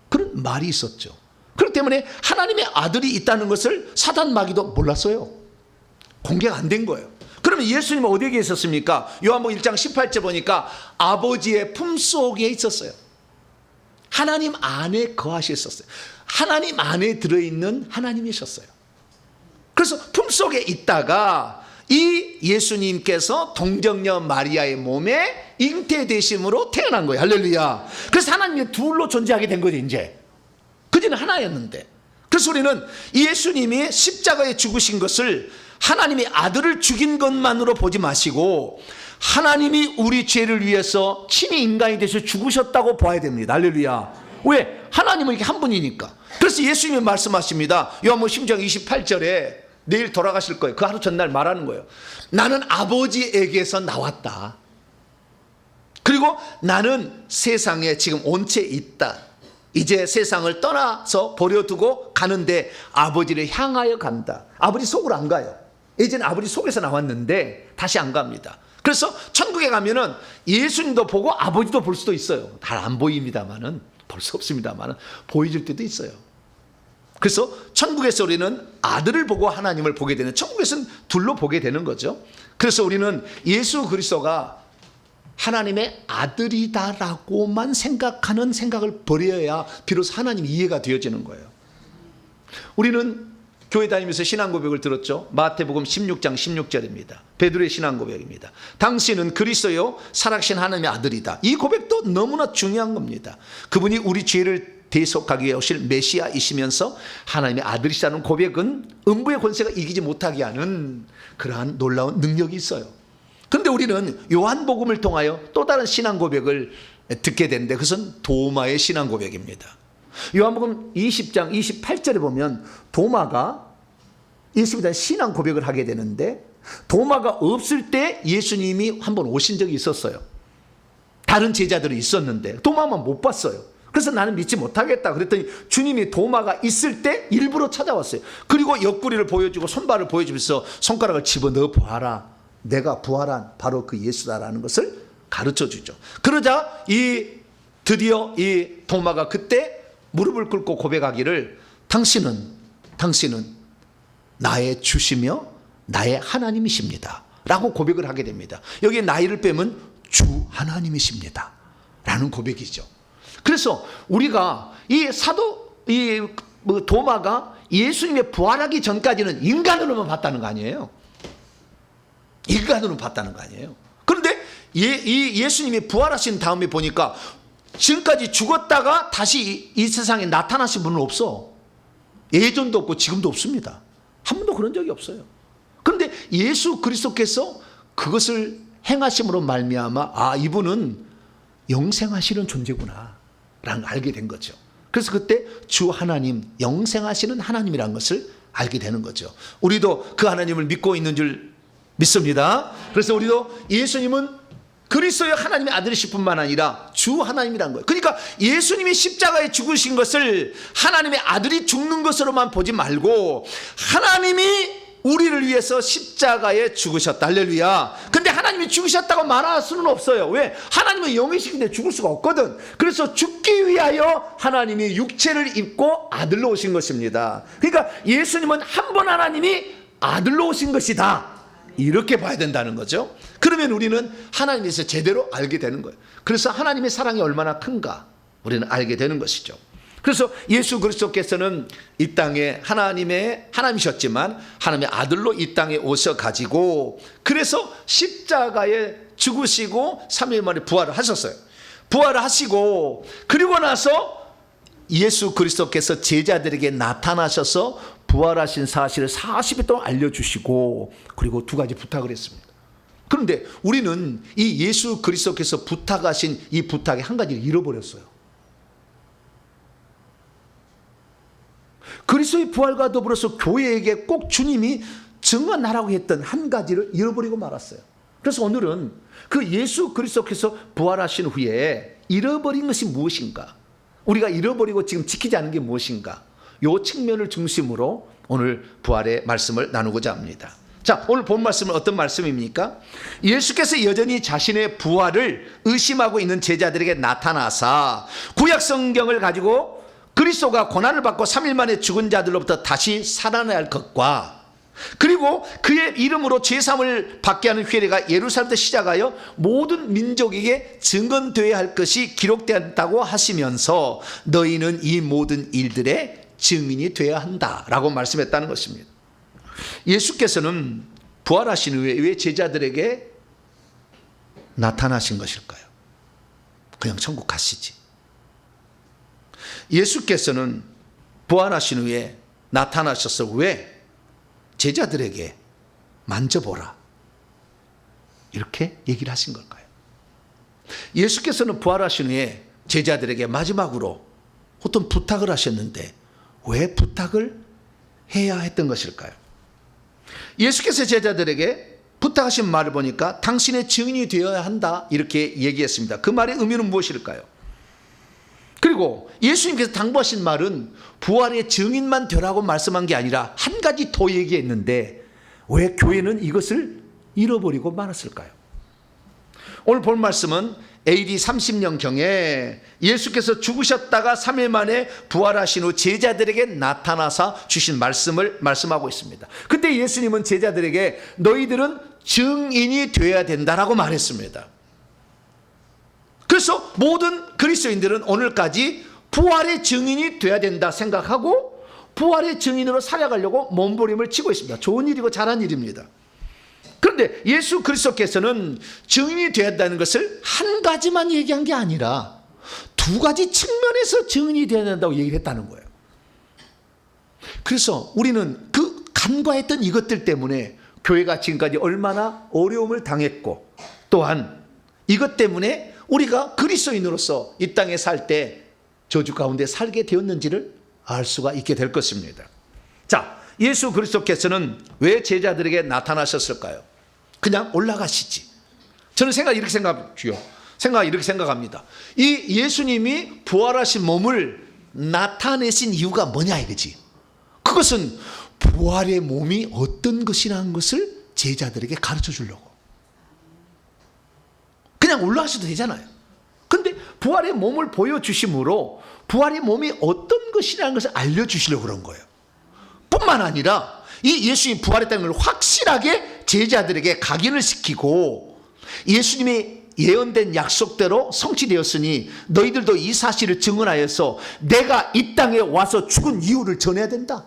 그런 말이 있었죠. 그렇기 때문에 하나님의 아들이 있다는 것을 사단 마귀도 몰랐어요. 공개가 안 된 거예요. 그러면 예수님은 어디에 계셨습니까? 요한복음 1장 18절 보니까 아버지의 품속에 있었어요. 하나님 안에 거하셨었어요. 하나님 안에 들어있는 하나님이셨어요. 그래서 품속에 있다가 이 예수님께서 동정녀 마리아의 몸에 잉태되심으로 태어난 거예요. 할렐루야. 그래서 하나님이 둘로 존재하게 된 거죠. 이제 그전에 하나였는데, 그래서 우리는 예수님이 십자가에 죽으신 것을 하나님이 아들을 죽인 것만으로 보지 마시고 하나님이 우리 죄를 위해서 친히 인간이 되셔 죽으셨다고 봐야 됩니다. 할렐루야. 왜? 하나님은 이렇게 한 분이니까. 그래서 예수님이 말씀하십니다. 요한복음 10장 28절에 내일 돌아가실 거예요. 그 하루 전날 말하는 거예요. 나는 아버지에게서 나왔다. 그리고 나는 세상에 지금 온 채 있다. 이제 세상을 떠나서 버려두고 가는데 아버지를 향하여 간다. 아버지 속으로 안 가요. 예전에 아버지 속에서 나왔는데 다시 안 갑니다. 그래서 천국에 가면은 예수님도 보고 아버지도 볼 수도 있어요. 잘 안 보입니다만은, 볼 수 없습니다만은 보여줄 때도 있어요. 그래서 천국에서 우리는 아들을 보고 하나님을 보게 되는, 천국에서는 둘로 보게 되는 거죠. 그래서 우리는 예수 그리스도가 하나님의 아들이다라고만 생각하는 생각을 버려야 비로소 하나님이 이해가 되어지는 거예요. 우리는 교회 다니면서 신앙 고백을 들었죠. 마태복음 16장 16절입니다. 베드로의 신앙 고백입니다. 당신은 그리스도요 살아계신 하나님의 아들이다. 이 고백도 너무나 중요한 겁니다. 그분이 우리 죄를 대속하기 위해 오실 메시아이시면서 하나님의 아들이시라는 고백은 음부의 권세가 이기지 못하게 하는 그러한 놀라운 능력이 있어요. 그런데 우리는 요한복음을 통하여 또 다른 신앙 고백을 듣게 되는데 그것은 도마의 신앙 고백입니다. 요한복음 20장 28절에 보면 도마가 예수님에 대한 신앙 고백을 하게 되는데 도마가 없을 때 예수님이 한번 오신 적이 있었어요. 다른 제자들이 있었는데 도마만 못 봤어요. 그래서 나는 믿지 못하겠다 그랬더니 주님이 도마가 있을 때 일부러 찾아왔어요. 그리고 옆구리를 보여주고 손발을 보여주면서 손가락을 집어넣어 보아라. 내가 부활한 바로 그 예수다라는 것을 가르쳐 주죠. 그러자 드디어 이 도마가 그때 무릎을 꿇고 고백하기를 당신은 나의 주시며 나의 하나님이십니다 라고 고백을 하게 됩니다. 여기에 나이를 빼면 주 하나님이십니다 라는 고백이죠. 그래서 우리가 도마가 예수님의 부활하기 전까지는 인간으로만 봤다는 거 아니에요. 인간으로만 봤다는 거 아니에요. 그런데 예수님이 부활하신 다음에 보니까 지금까지 죽었다가 다시 이 세상에 나타나신 분은 없어. 예전도 없고 지금도 없습니다. 한 번도 그런 적이 없어요. 그런데 예수 그리스도께서 그것을 행하심으로 말미암아 이분은 영생하시는 존재구나 라는 걸 알게 된 거죠. 그래서 그때 주 하나님, 영생하시는 하나님이라는 것을 알게 되는 거죠. 우리도 그 하나님을 믿고 있는 줄 믿습니다. 그래서 우리도 예수님은 그리스도의 하나님의 아들이실 뿐만 아니라 주 하나님이라는 거예요. 그러니까 예수님이 십자가에 죽으신 것을 하나님의 아들이 죽는 것으로만 보지 말고 하나님이 우리를 위해서 십자가에 죽으셨다. 할렐루야. 근데 하나님이 죽으셨다고 말할 수는 없어요. 왜? 하나님은 영이시기에 죽을 수가 없거든. 그래서 죽기 위하여 하나님이 육체를 입고 아들로 오신 것입니다. 그러니까 예수님은 한 번 하나님이 아들로 오신 것이다. 이렇게 봐야 된다는 거죠. 그러면 우리는 하나님에 대해서 제대로 알게 되는 거예요. 그래서 하나님의 사랑이 얼마나 큰가 우리는 알게 되는 것이죠. 그래서 예수 그리스도께서는 이 땅에 하나님이셨지만 하나님의 아들로 이 땅에 오셔가지고 그래서 십자가에 죽으시고 3일 만에 부활을 하셨어요. 부활을 하시고 그리고 나서 예수 그리스도께서 제자들에게 나타나셔서 부활하신 사실을 40일 동안 알려주시고 그리고 두 가지 부탁을 했습니다. 그런데 우리는 이 예수 그리스도께서 부탁하신 이 부탁의 한 가지를 잃어버렸어요. 그리스도의 부활과 더불어서 교회에게 꼭 주님이 증언하라고 했던 한 가지를 잃어버리고 말았어요. 그래서 오늘은 그 예수 그리스도께서 부활하신 후에 잃어버린 것이 무엇인가? 우리가 잃어버리고 지금 지키지 않은 게 무엇인가? 이 측면을 중심으로 오늘 부활의 말씀을 나누고자 합니다. 자, 오늘 본 말씀은 어떤 말씀입니까? 예수께서 여전히 자신의 부활을 의심하고 있는 제자들에게 나타나사 구약 성경을 가지고 그리스도가 고난을 받고 3일 만에 죽은 자들로부터 다시 살아나야 할 것과 그리고 그의 이름으로 제사함을 받게 하는 회례가 예루살렘부터 시작하여 모든 민족에게 증언되어야 할 것이 기록되었다고 하시면서 너희는 이 모든 일들의 증인이 되어야 한다라고 말씀했다는 것입니다. 예수께서는 부활하신 후에 왜 제자들에게 나타나신 것일까요? 그냥 천국 가시지. 예수께서는 부활하신 후에 나타나셔서 왜 제자들에게 만져보라 이렇게 얘기를 하신 걸까요? 예수께서는 부활하신 후에 제자들에게 마지막으로 어떤 부탁을 하셨는데 왜 부탁을 해야 했던 것일까요? 예수께서 제자들에게 부탁하신 말을 보니까 당신의 증인이 되어야 한다 이렇게 얘기했습니다. 그 말의 의미는 무엇일까요? 그리고 예수님께서 당부하신 말은 부활의 증인만 되라고 말씀한 게 아니라 한 가지 더 얘기했는데 왜 교회는 이것을 잃어버리고 말았을까요? 오늘 볼 말씀은 AD 30년경에 예수께서 죽으셨다가 3일 만에 부활하신 후 제자들에게 나타나사 주신 말씀을 말씀하고 있습니다. 그때 예수님은 제자들에게 너희들은 증인이 되어야 된다라고 말했습니다. 그래서 모든 그리스도인들은 오늘까지 부활의 증인이 돼야 된다 생각하고 부활의 증인으로 살아가려고 몸부림을 치고 있습니다. 좋은 일이고 잘한 일입니다. 그런데 예수 그리스도께서는 증인이 되어야 한다는 것을 한 가지만 얘기한 게 아니라 두 가지 측면에서 증인이 되어야 된다고 얘기를 했다는 거예요. 그래서 우리는 그 간과했던 이것들 때문에 교회가 지금까지 얼마나 어려움을 당했고, 또한 이것 때문에 우리가 그리스도인으로서 이 땅에 살 때 저주 가운데 살게 되었는지를 알 수가 있게 될 것입니다. 자, 예수 그리스도께서는 왜 제자들에게 나타나셨을까요? 그냥 올라가시지. 저는 이렇게 생각합니다. 이 예수님이 부활하신 몸을 나타내신 이유가 뭐냐 이거지. 그것은 부활의 몸이 어떤 것이라는 것을 제자들에게 가르쳐 주려고. 그냥 올라가셔도 되잖아요. 근데 부활의 몸을 보여주심으로 부활의 몸이 어떤 것이라는 것을 알려주시려고 그런 거예요. 뿐만 아니라 이 예수님이 부활했다는 걸 확실하게 제자들에게 각인을 시키고, 예수님의 예언된 약속대로 성취되었으니 너희들도 이 사실을 증언하여서 내가 이 땅에 와서 죽은 이유를 전해야 된다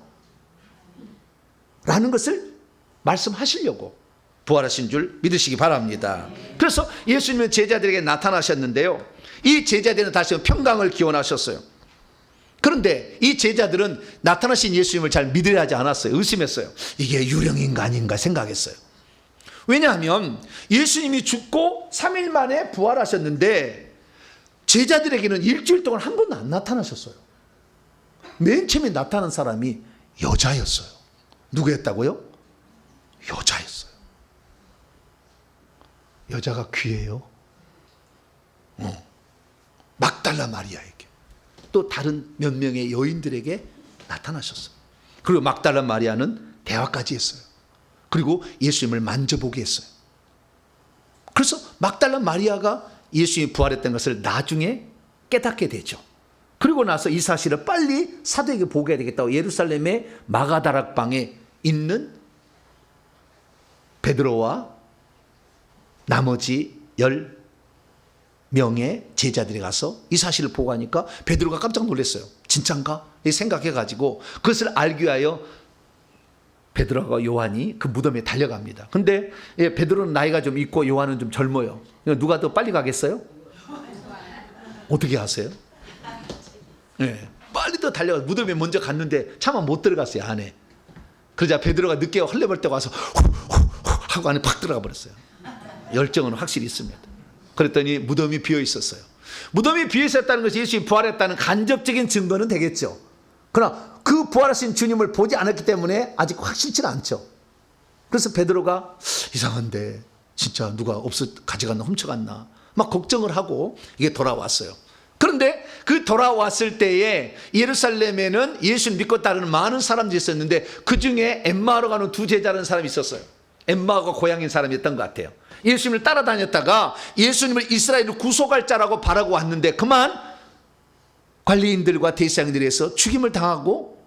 라는 것을 말씀하시려고 부활하신 줄 믿으시기 바랍니다. 그래서 예수님은 제자들에게 나타나셨는데요, 이 제자들은 다시 평강을 기원하셨어요. 그런데 이 제자들은 나타나신 예수님을 잘 믿어야 하지 않았어요. 의심했어요. 이게 유령인가 아닌가 생각했어요. 왜냐하면 예수님이 죽고 3일 만에 부활하셨는데 제자들에게는 일주일 동안 한 번도 안 나타나셨어요. 맨 처음에 나타난 사람이 여자였어요. 누구였다고요? 여자였어요. 여자가 귀해요. 막달라 마리아에게, 또 다른 몇 명의 여인들에게 나타나셨어요. 그리고 막달라 마리아는 대화까지 했어요. 그리고 예수님을 만져보게 했어요. 그래서 막달라 마리아가 예수님이 부활했던 것을 나중에 깨닫게 되죠. 그리고 나서 이 사실을 빨리 사도에게 보게 해야 되겠다고 예루살렘의 마가다락방에 있는 베드로와 나머지 10명의 제자들이 가서 이 사실을 보고 하니까 베드로가 깜짝 놀랐어요. 진짠가? 생각해가지고 그것을 알기 위하여 베드로와 요한이 그 무덤에 달려갑니다. 근데 베드로는 나이가 좀 있고 요한은 좀 젊어요. 누가 더 빨리 가겠어요? 어떻게 하세요? 네, 빨리 더 달려가서 무덤에 먼저 갔는데 차마 못 들어갔어요, 안에. 그러자 베드로가 늦게 헐레벌떡 와서 하고 안에 팍 들어가 버렸어요. 열정은 확실히 있습니다. 그랬더니 무덤이 비어 있었어요. 무덤이 비어 있었다는 것이 예수님이 부활했다는 간접적인 증거는 되겠죠. 그러나 그 부활하신 주님을 보지 않았기 때문에 아직 확실치는 않죠. 그래서 베드로가 이상한데 진짜 누가 가져갔나 훔쳐갔나 막 걱정을 하고 이게 돌아왔어요. 그런데 그 돌아왔을 때에 예루살렘에는 예수를 믿고 따르는 많은 사람들이 있었는데 그 중에 엠마오로 가는 두 제자라는 사람이 있었어요. 엠마오가 고향인 사람이었던 것 같아요. 예수님을 따라다녔다가 예수님을 이스라엘을 구속할 자라고 바라고 왔는데 그만 관리인들과 대제사장들에서 죽임을 당하고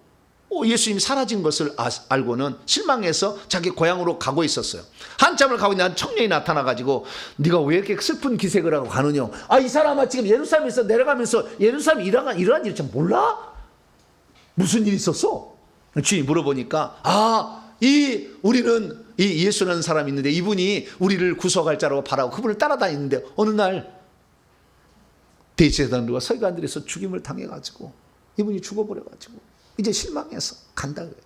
예수님이 사라진 것을 알고는 실망해서 자기 고향으로 가고 있었어요. 한참을 가고 있는 청년이 나타나가지고 네가 왜 이렇게 슬픈 기색을 하고 가느냐. 이 사람아 지금 예루살렘에서 내려가면서 예루살렘 이러한 일을 참 몰라? 무슨 일이 있었어? 주인이 물어보니까 우리는 이 예수라는 사람이 있는데 이분이 우리를 구속할 자라고 바라고 그분을 따라다니는데 어느 날 대제사장들과 서기관들에서 죽임을 당해가지고 이분이 죽어버려가지고 이제 실망해서 간다 그래요.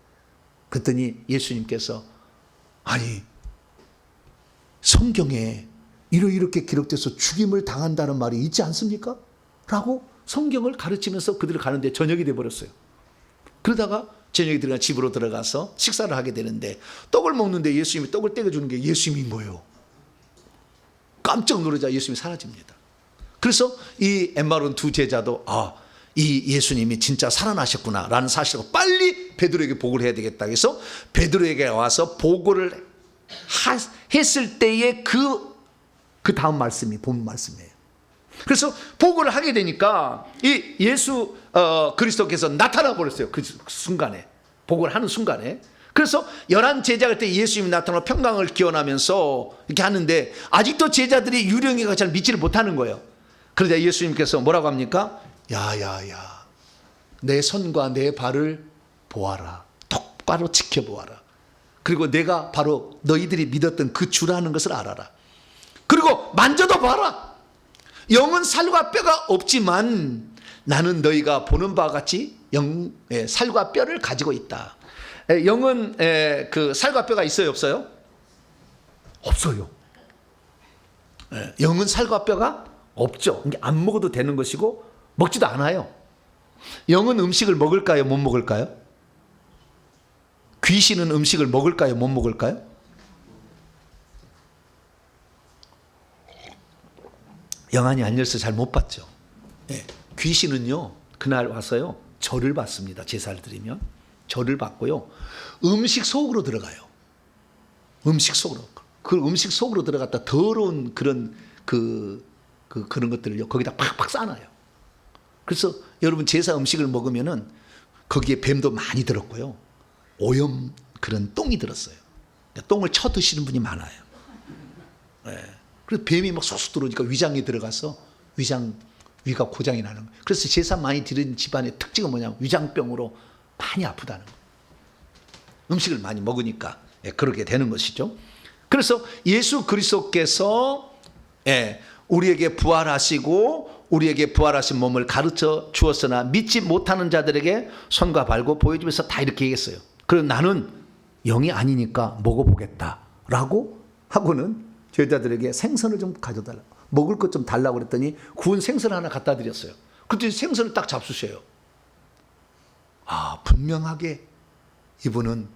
그랬더니 예수님께서 성경에 이렇게 기록돼서 죽임을 당한다는 말이 있지 않습니까? 라고 성경을 가르치면서 그들을 가는데 저녁이 돼버렸어요. 그러다가 저녁에 들어가 집으로 들어가서 식사를 하게 되는데 떡을 먹는데 예수님이 떡을 떼겨주는 게 예수님인 거예요. 깜짝 놀라자 예수님이 사라집니다. 그래서 이 엠마오로 두 제자도 이 예수님이 진짜 살아나셨구나 라는 사실을 빨리 베드로에게 보고를 해야 되겠다 해서 베드로에게 와서 보고를 했을 때의 그 다음 말씀이 본 말씀이에요. 그래서 보고를 하게 되니까 이 예수 그리스도께서 나타나 버렸어요. 그 순간에 보고를 하는 순간에. 그래서 11 제자가 때 예수님이 나타나 평강을 기원하면서 이렇게 하는데 아직도 제자들이 유령이가 잘 믿지를 못하는 거예요. 그러자 예수님께서 뭐라고 합니까? 야야야, 내 손과 내 발을 보아라. 똑바로 지켜보아라. 그리고 내가 바로 너희들이 믿었던 그 주라는 것을 알아라. 그리고 만져도 봐라. 영은 살과 뼈가 없지만 나는 너희가 보는 바와 같이 살과 뼈를 가지고 있다. 영은 그 살과 뼈가 있어요, 없어요? 없어요. 영은 살과 뼈가 없죠. 안 먹어도 되는 것이고 먹지도 않아요. 영은 음식을 먹을까요, 못 먹을까요? 귀신은 음식을 먹을까요, 못 먹을까요? 영안이 안 열려서 잘 못 봤죠. 귀신은요, 그날 와서요 절을 받습니다. 제사를 드리면 절을 받고요, 음식 속으로 들어가요. 음식 속으로. 그 음식 속으로 들어갔다 더러운 그런 그런 것들을요 거기다 팍팍 싸놔요. 그래서 여러분 제사 음식을 먹으면은 거기에 뱀도 많이 들었고요, 오염 그런 똥이 들었어요. 똥을 쳐 드시는 분이 많아요. 그래서 뱀이 막 쏙쏙 들어오니까 위장에 들어가서 위가 고장이 나는 거예요. 그래서 제사 많이 드린 집안의 특징은 뭐냐면 위장병으로 많이 아프다는 거예요. 음식을 많이 먹으니까 그렇게 되는 것이죠. 그래서 예수 그리스도께서 우리에게 부활하시고 우리에게 부활하신 몸을 가르쳐 주었으나 믿지 못하는 자들에게 손과 발고 보여주면서 다 이렇게 얘기했어요. 그럼 나는 영이 아니니까 먹어보겠다라고 하고는 제자들에게 생선을 좀 가져달라, 먹을 것 좀 달라고 그랬더니 구운 생선 하나 갖다 드렸어요. 그때 생선을 딱 잡수셔요. 아, 분명하게 이분은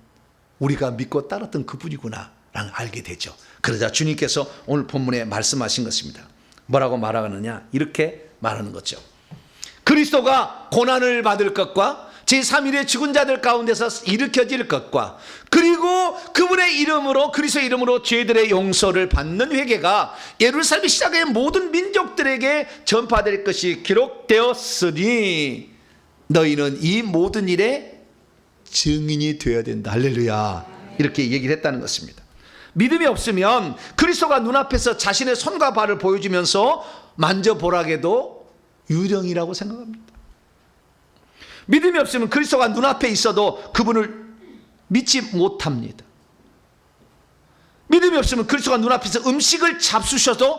우리가 믿고 따랐던 그분이구나 라는 알게 되죠. 그러자 주님께서 오늘 본문에 말씀하신 것입니다. 뭐라고 말하느냐, 이렇게 말하는 거죠. 그리스도가 고난을 받을 것과 제3일에 죽은 자들 가운데서 일으켜질 것과 그리고 그분의 이름으로, 그리스도의 이름으로 죄들의 용서를 받는 회개가 예루살렘 시작의 모든 민족들에게 전파될 것이 기록되었으니 너희는 이 모든 일에 증인이 되어야 된다. 할렐루야. 이렇게 얘기를 했다는 것입니다. 믿음이 없으면 그리스도가 눈앞에서 자신의 손과 발을 보여주면서 만져보라게도 유령이라고 생각합니다. 믿음이 없으면 그리스도가 눈앞에 있어도 그분을 믿지 못합니다. 믿음이 없으면 그리스도가 눈앞에서 음식을 잡수셔도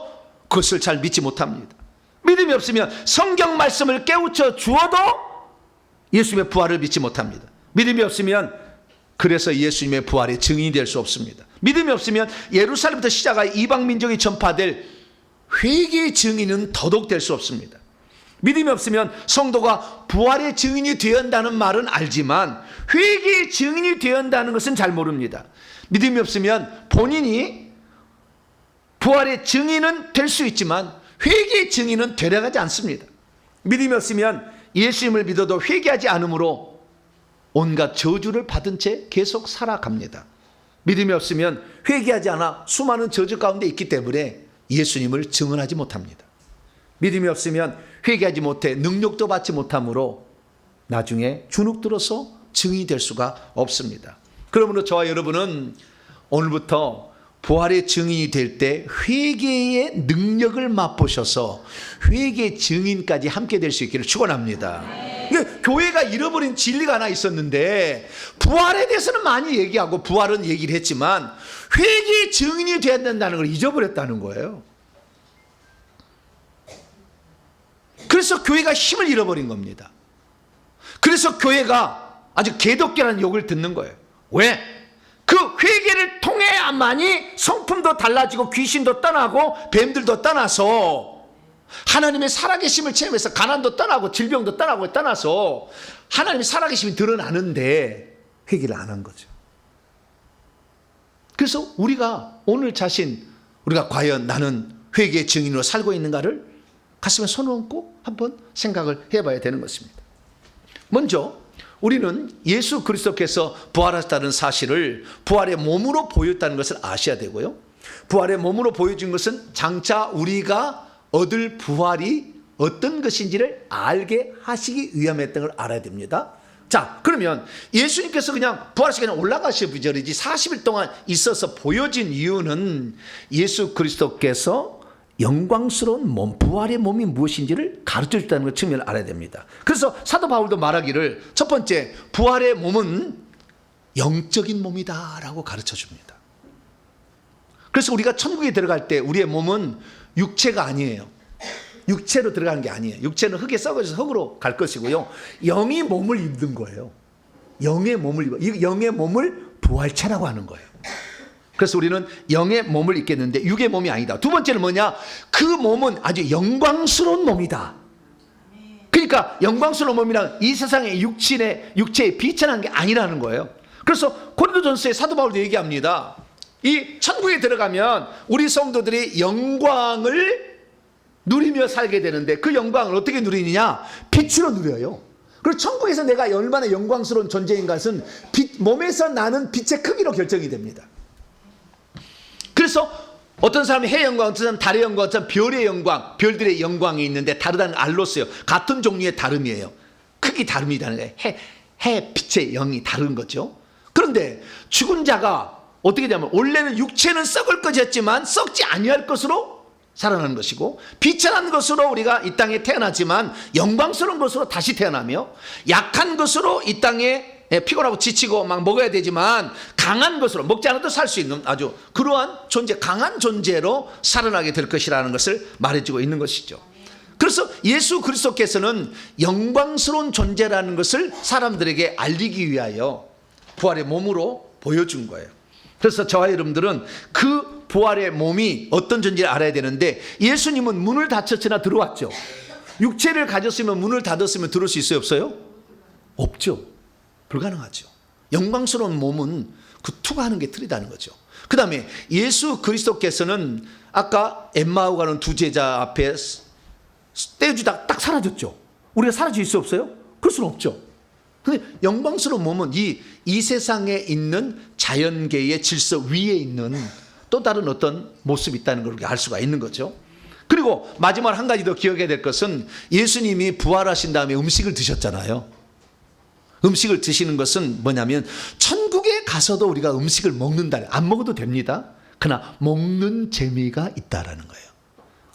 그것을 잘 믿지 못합니다. 믿음이 없으면 성경 말씀을 깨우쳐 주어도 예수님의 부활을 믿지 못합니다. 믿음이 없으면 그래서 예수님의 부활의 증인이 될 수 없습니다. 믿음이 없으면 예루살렘부터 시작하여 이방 민족이 전파될 회개의 증인은 더더욱 될 수 없습니다. 믿음이 없으면 성도가 부활의 증인이 되어야 한다는 말은 알지만 회개의 증인이 되어야 한다는 것은 잘 모릅니다. 믿음이 없으면 본인이 부활의 증인은 될 수 있지만 회개의 증인은 되려가지 않습니다. 믿음이 없으면 예수님을 믿어도 회개하지 않으므로 온갖 저주를 받은 채 계속 살아갑니다. 믿음이 없으면 회개하지 않아 수많은 저주 가운데 있기 때문에 예수님을 증언하지 못합니다. 믿음이 없으면 회개하지 못해 능력도 받지 못하므로 나중에 주눅들어서 증인이 될 수가 없습니다. 그러므로 저와 여러분은 오늘부터 부활의 증인이 될 때 회개의 능력을 맛보셔서 회개의 증인까지 함께 될 수 있기를 축원합니다. 교회가 잃어버린 진리가 하나 있었는데 부활에 대해서는 많이 얘기하고 부활은 얘기를 했지만 회개의 증인이 되어야 된다는 걸 잊어버렸다는 거예요. 그래서 교회가 힘을 잃어버린 겁니다. 그래서 교회가 아주 개독교라는 욕을 듣는 거예요. 왜? 그 회개를 통해야만이 성품도 달라지고 귀신도 떠나고 뱀들도 떠나서 하나님의 살아계심을 체험해서 가난도 떠나고 질병도 떠나서 하나님의 살아계심이 드러나는데 회개를 안 한 거죠. 그래서 우리가 오늘 자신, 우리가 과연 나는 회개의 증인으로 살고 있는가를 가슴에 손을 얹고 한번 생각을 해봐야 되는 것입니다. 먼저 우리는 예수 그리스도께서 부활하셨다는 사실을 부활의 몸으로 보였다는 것을 아셔야 되고요. 부활의 몸으로 보여준 것은 장차 우리가 얻을 부활이 어떤 것인지를 알게 하시기 위함이었던 걸 알아야 됩니다. 자, 그러면 예수님께서 그냥 부활하시고 그냥 올라가셔버리지 40일 동안 있어서 보여진 이유는 예수 그리스도께서 영광스러운 몸, 부활의 몸이 무엇인지를 가르쳐 줬다는 것 측면을 알아야 됩니다. 그래서 사도 바울도 말하기를 첫 번째, 부활의 몸은 영적인 몸이다라고 가르쳐 줍니다. 그래서 우리가 천국에 들어갈 때 우리의 몸은 육체가 아니에요. 육체로 들어가는 게 아니에요. 육체는 흙에 썩어져서 흙으로 갈 것이고요. 영이 몸을 입는 거예요. 영의 몸을 입어. 이 영의 몸을 부활체라고 하는 거예요. 그래서 우리는 영의 몸을 입겠는데 육의 몸이 아니다. 두 번째는 뭐냐? 그 몸은 아주 영광스러운 몸이다. 그러니까 영광스러운 몸이란 이 세상의 육체에 비천한 게 아니라는 거예요. 그래서 고린도전서에 사도 바울도 얘기합니다. 이 천국에 들어가면 우리 성도들이 영광을 누리며 살게 되는데 그 영광을 어떻게 누리느냐? 빛으로 누려요. 그리고 천국에서 내가 얼마나 영광스러운 존재인 것은 몸에서 나는 빛의 크기로 결정이 됩니다. 그래서 어떤 사람이 해의 영광, 어떤 사람은 달의 영광, 어떤 사람은 별의 영광, 별들의 영광이 있는데 다르다는 알로스요. 같은 종류의 다름이에요. 크기 다름이라는 거예요. 해 빛의 영이 다른 거죠. 그런데 죽은 자가 어떻게 되냐면 원래는 육체는 썩을 것이었지만 썩지 아니할 것으로 살아나는 것이고, 비천한 것으로 우리가 이 땅에 태어나지만 영광스러운 것으로 다시 태어나며, 약한 것으로 이 땅에 피곤하고 지치고 막 먹어야 되지만 강한 것으로, 먹지 않아도 살 수 있는 아주 그러한 존재, 강한 존재로 살아나게 될 것이라는 것을 말해주고 있는 것이죠. 그래서 예수 그리스도께서는 영광스러운 존재라는 것을 사람들에게 알리기 위하여 부활의 몸으로 보여준 거예요. 그래서 저와 여러분들은 그 부활의 몸이 어떤 존재를 알아야 되는데, 예수님은 문을 닫혔으나 들어왔죠. 육체를 가졌으면, 문을 닫았으면 들어올 수 있어요, 없어요? 없죠. 불가능하죠. 영광스러운 몸은 그 투과하는 게 틀리다는 거죠. 그 다음에 예수 그리스도께서는 아까 엠마오 가는 두 제자 앞에 떼어주다 딱 사라졌죠. 우리가 사라질 수 없어요? 그럴 수는 없죠. 근데 영광스러운 몸은 이 세상에 있는 자연계의 질서 위에 있는 또 다른 어떤 모습이 있다는 걸 알 수가 있는 거죠. 그리고 마지막 한 가지 더 기억해야 될 것은, 예수님이 부활하신 다음에 음식을 드셨잖아요. 음식을 드시는 것은 뭐냐면, 천국에 가서도 우리가 음식을 먹는다. 안 먹어도 됩니다. 그러나 먹는 재미가 있다라는 거예요.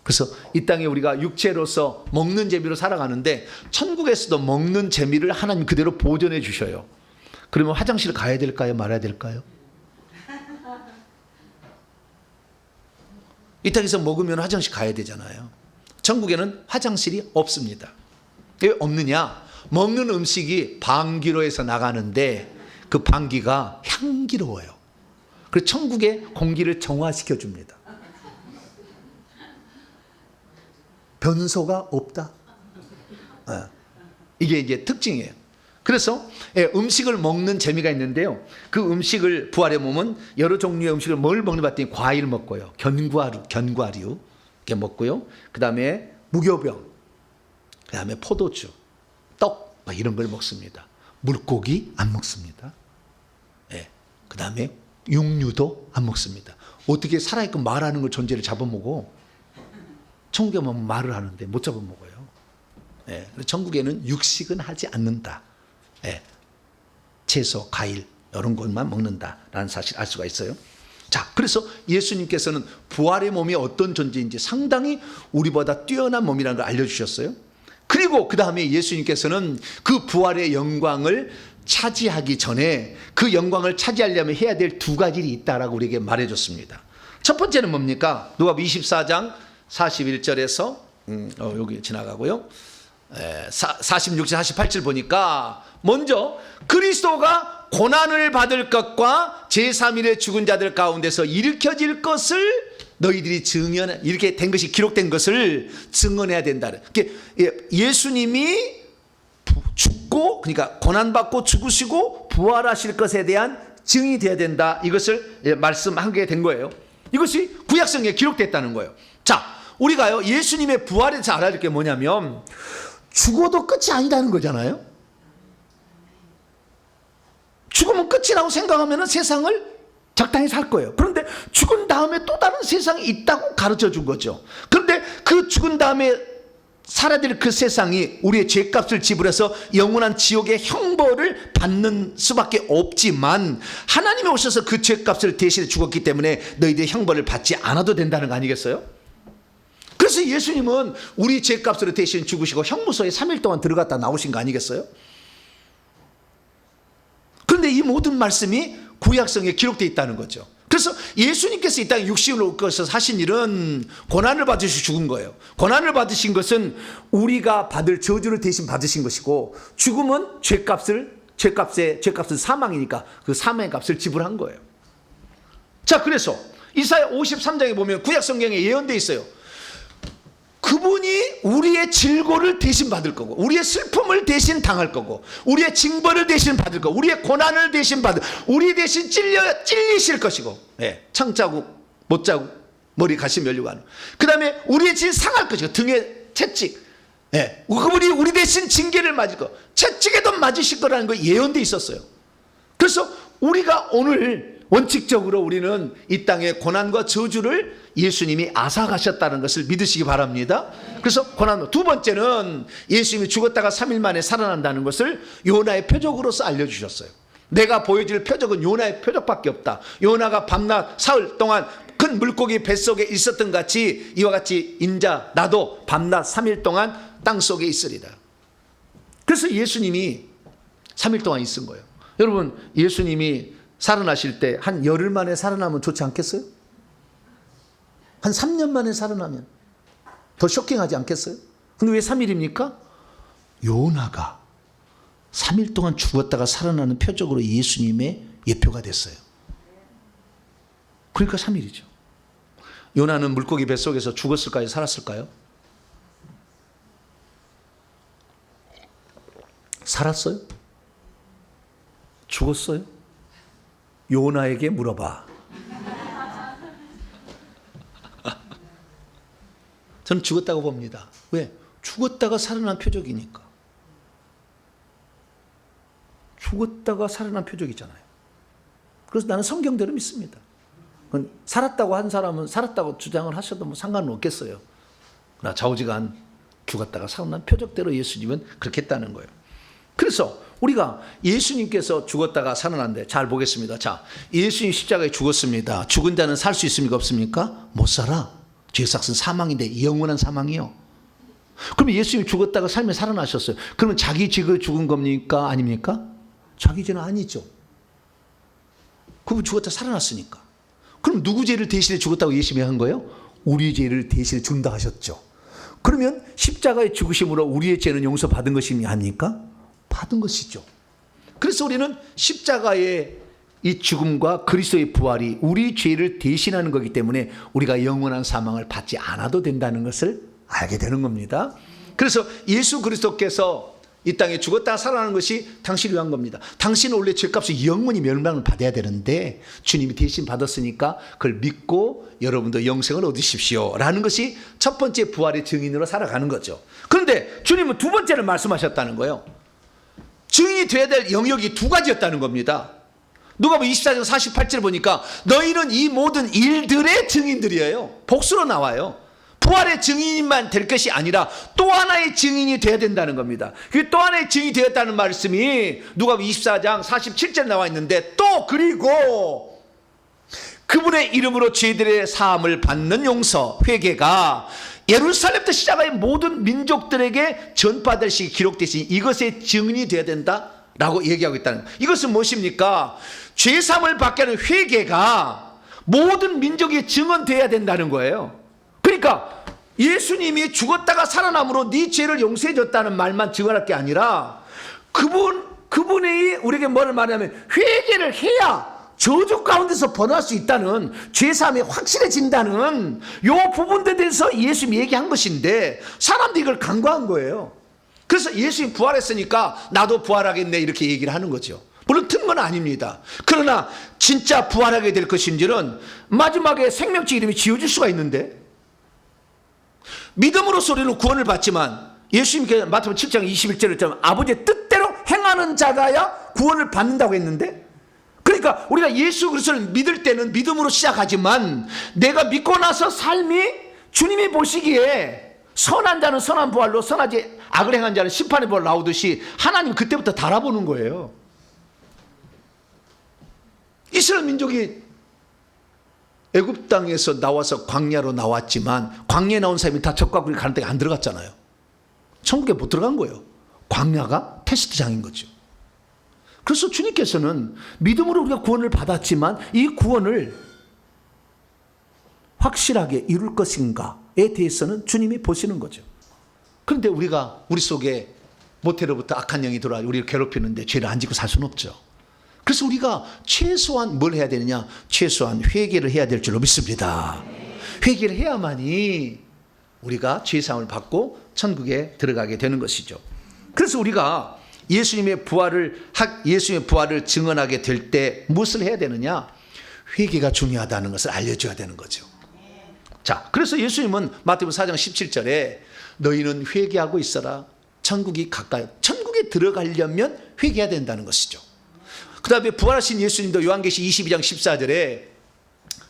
그래서 이 땅에 우리가 육체로서 먹는 재미로 살아가는데, 천국에서도 먹는 재미를 하나님 그대로 보존해 주셔요. 그러면 화장실 가야 될까요? 말아야 될까요? 이 땅에서 먹으면 화장실 가야 되잖아요. 천국에는 화장실이 없습니다. 왜 없느냐? 먹는 음식이 방귀로 해서 나가는데 그 방귀가 향기로워요. 그래서 천국의 공기를 정화시켜 줍니다. 변소가 없다. 이게 이제 특징이에요. 그래서 음식을 먹는 재미가 있는데요. 그 음식을, 부활의 몸은 여러 종류의 음식을 뭘 먹는 봤더니 과일 먹고요, 견과류 이렇게 먹고요, 그 다음에 무교병, 그 다음에 포도주, 떡 이런 걸 먹습니다. 물고기 안 먹습니다. 그 다음에 육류도 안 먹습니다. 어떻게 살아있고 말하는 걸 존재를 잡아먹어? 천국에 오면 말을 하는데 못 잡아먹어요. 천국에는 육식은 하지 않는다. 채소, 과일 이런 것만 먹는다라는 사실을 알 수가 있어요. 자, 그래서 예수님께서는 부활의 몸이 어떤 존재인지 상당히 우리보다 뛰어난 몸이라는 걸 알려주셨어요. 그리고 그 다음에 예수님께서는 그 부활의 영광을 차지하기 전에 그 영광을 차지하려면 해야 될 두 가지 일이 있다라고 우리에게 말해줬습니다. 첫 번째는 뭡니까? 누가복음 24장 41절에서 여기 지나가고요, 46절 48절 보니까, 먼저 그리스도가 고난을 받을 것과 제3일에 죽은 자들 가운데서 일으켜질 것을 너희들이 이렇게 된 것이 기록된 것을 증언해야 된다. 예수님이 죽고, 그러니까 고난받고 죽으시고 부활하실 것에 대한 증인이 되어야 된다. 이것을 말씀하게 된 거예요. 이것이 구약성에 기록됐다는 거예요. 자, 우리가요, 예수님의 부활에 대해서 알아야 될 게 뭐냐면, 죽어도 끝이 아니다는 거잖아요. 죽으면 끝이라고 생각하면 세상을 적당히 살 거예요. 그런데 죽은 다음에 또 다른 세상이 있다고 가르쳐 준 거죠. 그런데 그 죽은 다음에 살아야 될 그 세상이 우리의 죄값을 지불해서 영원한 지옥의 형벌을 받는 수밖에 없지만, 하나님이 오셔서 그 죄값을 대신해 죽었기 때문에 너희들의 형벌을 받지 않아도 된다는 거 아니겠어요? 그래서 예수님은 우리 죄값으로 대신 죽으시고 형무소에 3일 동안 들어갔다 나오신 거 아니겠어요? 그런데 이 모든 말씀이 구약성에 기록되어 있다는 거죠. 그래서 예수님께서 이 땅에 육신으로 오셔서 하신 일은 고난을 받으시고 죽은 거예요. 고난을 받으신 것은 우리가 받을 저주를 대신 받으신 것이고, 죽음은 죄값은 사망이니까 그 사망의 값을 지불한 거예요. 자, 그래서 이사야 53장에 보면 구약 성경에 예언되어 있어요. 그분이 우리의 질고를 대신 받을 거고, 우리의 슬픔을 대신 당할 거고, 우리의 징벌을 대신 받을 거고, 우리의 고난을 대신 우리 대신 찔리실 것이고, 창자국, 못자국, 머리 가시 멸류가 하는. 그 다음에 우리의 진 상할 것이고, 등에 채찍. 그분이 우리 대신 징계를 맞을 거, 채찍에도 맞으실 거라는 거 예언돼 있었어요. 그래서 우리가 오늘 원칙적으로 우리는 이 땅의 고난과 저주를 예수님이 앗아가셨다는 것을 믿으시기 바랍니다. 그래서 고난, 두 번째는 예수님이 죽었다가 3일 만에 살아난다는 것을 요나의 표적으로서 알려주셨어요. 내가 보여줄 표적은 요나의 표적밖에 없다. 요나가 밤낮 사흘 동안 큰 물고기 뱃속에 있었던 같이, 이와 같이 인자 나도 밤낮 3일 동안 땅속에 있으리라. 그래서 예수님이 3일 동안 있은 거예요. 여러분, 예수님이 살아나실 때 한 열흘 만에 살아나면 좋지 않겠어요? 한 3년 만에 살아나면 더 쇼킹하지 않겠어요? 근데 왜 3일입니까? 요나가 3일 동안 죽었다가 살아나는 표적으로 예수님의 예표가 됐어요. 그러니까 3일이죠. 요나는 물고기 뱃속에서 죽었을까요? 살았을까요? 살았어요? 죽었어요? 요나에게 물어봐. 저는 죽었다고 봅니다. 왜? 죽었다가 살아난 표적이니까. 죽었다가 살아난 표적이잖아요. 그래서 나는 성경대로 믿습니다. 살았다고 한 사람은 살았다고 주장을 하셔도 뭐 상관은 없겠어요. 그러나 좌우지간 죽었다가 살아난 표적대로 예수님은 그렇게 했다는 거예요. 그래서 우리가 예수님께서 죽었다가 살아난데, 잘 보겠습니다. 자, 예수님 십자가에 죽었습니다. 죽은 자는 살 수 있습니까? 없습니까? 못 살아. 죄삭은 사망인데, 영원한 사망이요. 그럼 예수님이 죽었다가 삶에 살아나셨어요. 그러면 자기 죄가 죽은 겁니까? 아닙니까? 자기 죄는 아니죠. 그분 죽었다 살아났으니까. 그럼 누구 죄를 대신해 죽었다고 예수님이 한 거예요? 우리 죄를 대신해 준다 하셨죠. 그러면 십자가의 죽으심으로 우리의 죄는 용서받은 것이 아닙니까? 받은 것이죠. 그래서 우리는 십자가의 이 죽음과 그리스도의 부활이 우리 죄를 대신하는 거기 때문에 우리가 영원한 사망을 받지 않아도 된다는 것을 알게 되는 겁니다. 그래서 예수 그리스도께서 이 땅에 죽었다가 살아나는 것이 당신을 위한 겁니다. 당신은 원래 죄값을 영원히 멸망을 받아야 되는데 주님이 대신 받았으니까 그걸 믿고 여러분도 영생을 얻으십시오 라는 것이 첫 번째 부활의 증인으로 살아가는 거죠. 그런데 주님은 두 번째를 말씀하셨다는 거예요. 증인이 되어야 될 영역이 두 가지였다는 겁니다. 누가복음 24장 48절 보니까 너희는 이 모든 일들의 증인들이에요. 복수로 나와요. 부활의 증인만 될 것이 아니라 또 하나의 증인이 되어야 된다는 겁니다. 그 또 하나의 증인이 되었다는 말씀이 누가복음 24장 47절 나와 있는데, 또 그리고 그분의 이름으로 죄들의 사함을 받는 용서, 회개가 예루살렘부터 시작하여 모든 민족들에게 전파될 시 기록되신 이것의 증인이 되어야 된다라고 얘기하고 있다는 거예요. 이것은 무엇입니까? 죄사함을 받게 하는 회개가 모든 민족의 증언되어야 된다는 거예요. 그러니까 예수님이 죽었다가 살아남으로 네 죄를 용서해 줬다는 말만 증언할 게 아니라 그분이 우리에게 뭐를 말하냐면 회개를 해야 저주 가운데서 벗어날 수 있다는, 죄사함이 확실해진다는 요 부분들에 대해서 예수님이 얘기한 것인데 사람들이 이걸 간과한 거예요. 그래서 예수님이 부활했으니까 나도 부활하겠네 이렇게 얘기를 하는 거죠. 물론 틀린 건 아닙니다. 그러나 진짜 부활하게 될 것인지는 마지막에 생명체 이름이 지어질 수가 있는데, 믿음으로써 우리는 구원을 받지만 예수님께서 마태복음 7장 21절을 아버지의 뜻대로 행하는 자가야 구원을 받는다고 했는데, 그러니까 우리가 예수 그리스도를 믿을 때는 믿음으로 시작하지만 내가 믿고 나서 삶이 주님이 보시기에 선한 자는 선한 부활로, 선하지 악을 행한 자는 심판의 부활로 나오듯이 하나님 그때부터 달아보는 거예요. 이스라엘 민족이 애굽 땅에서 나와서 광야로 나왔지만 광야에 나온 사람이 다 적과 굴이 가는 데가 안 들어갔잖아요. 천국에 못 들어간 거예요. 광야가 테스트장인 거죠. 그래서 주님께서는 믿음으로 우리가 구원을 받았지만 이 구원을 확실하게 이룰 것인가에 대해서는 주님이 보시는 거죠. 그런데 우리가 우리 속에 모태로부터 악한 영이 들어와 우리를 괴롭히는데 죄를 안 짓고 살 수는 없죠. 그래서 우리가 최소한 뭘 해야 되느냐? 최소한 회개를 해야 될 줄로 믿습니다. 회개를 해야만이 우리가 죄사함을 받고 천국에 들어가게 되는 것이죠. 그래서 우리가 예수님의 부활을 증언하게 될 때 무엇을 해야 되느냐? 회개가 중요하다는 것을 알려줘야 되는 거죠. 자, 그래서 예수님은 마태복음 4장 17절에 너희는 회개하고 있어라. 천국이 가까이. 천국에 들어가려면 회개해야 된다는 것이죠. 그 다음에 부활하신 예수님도 요한계시 22장 14절에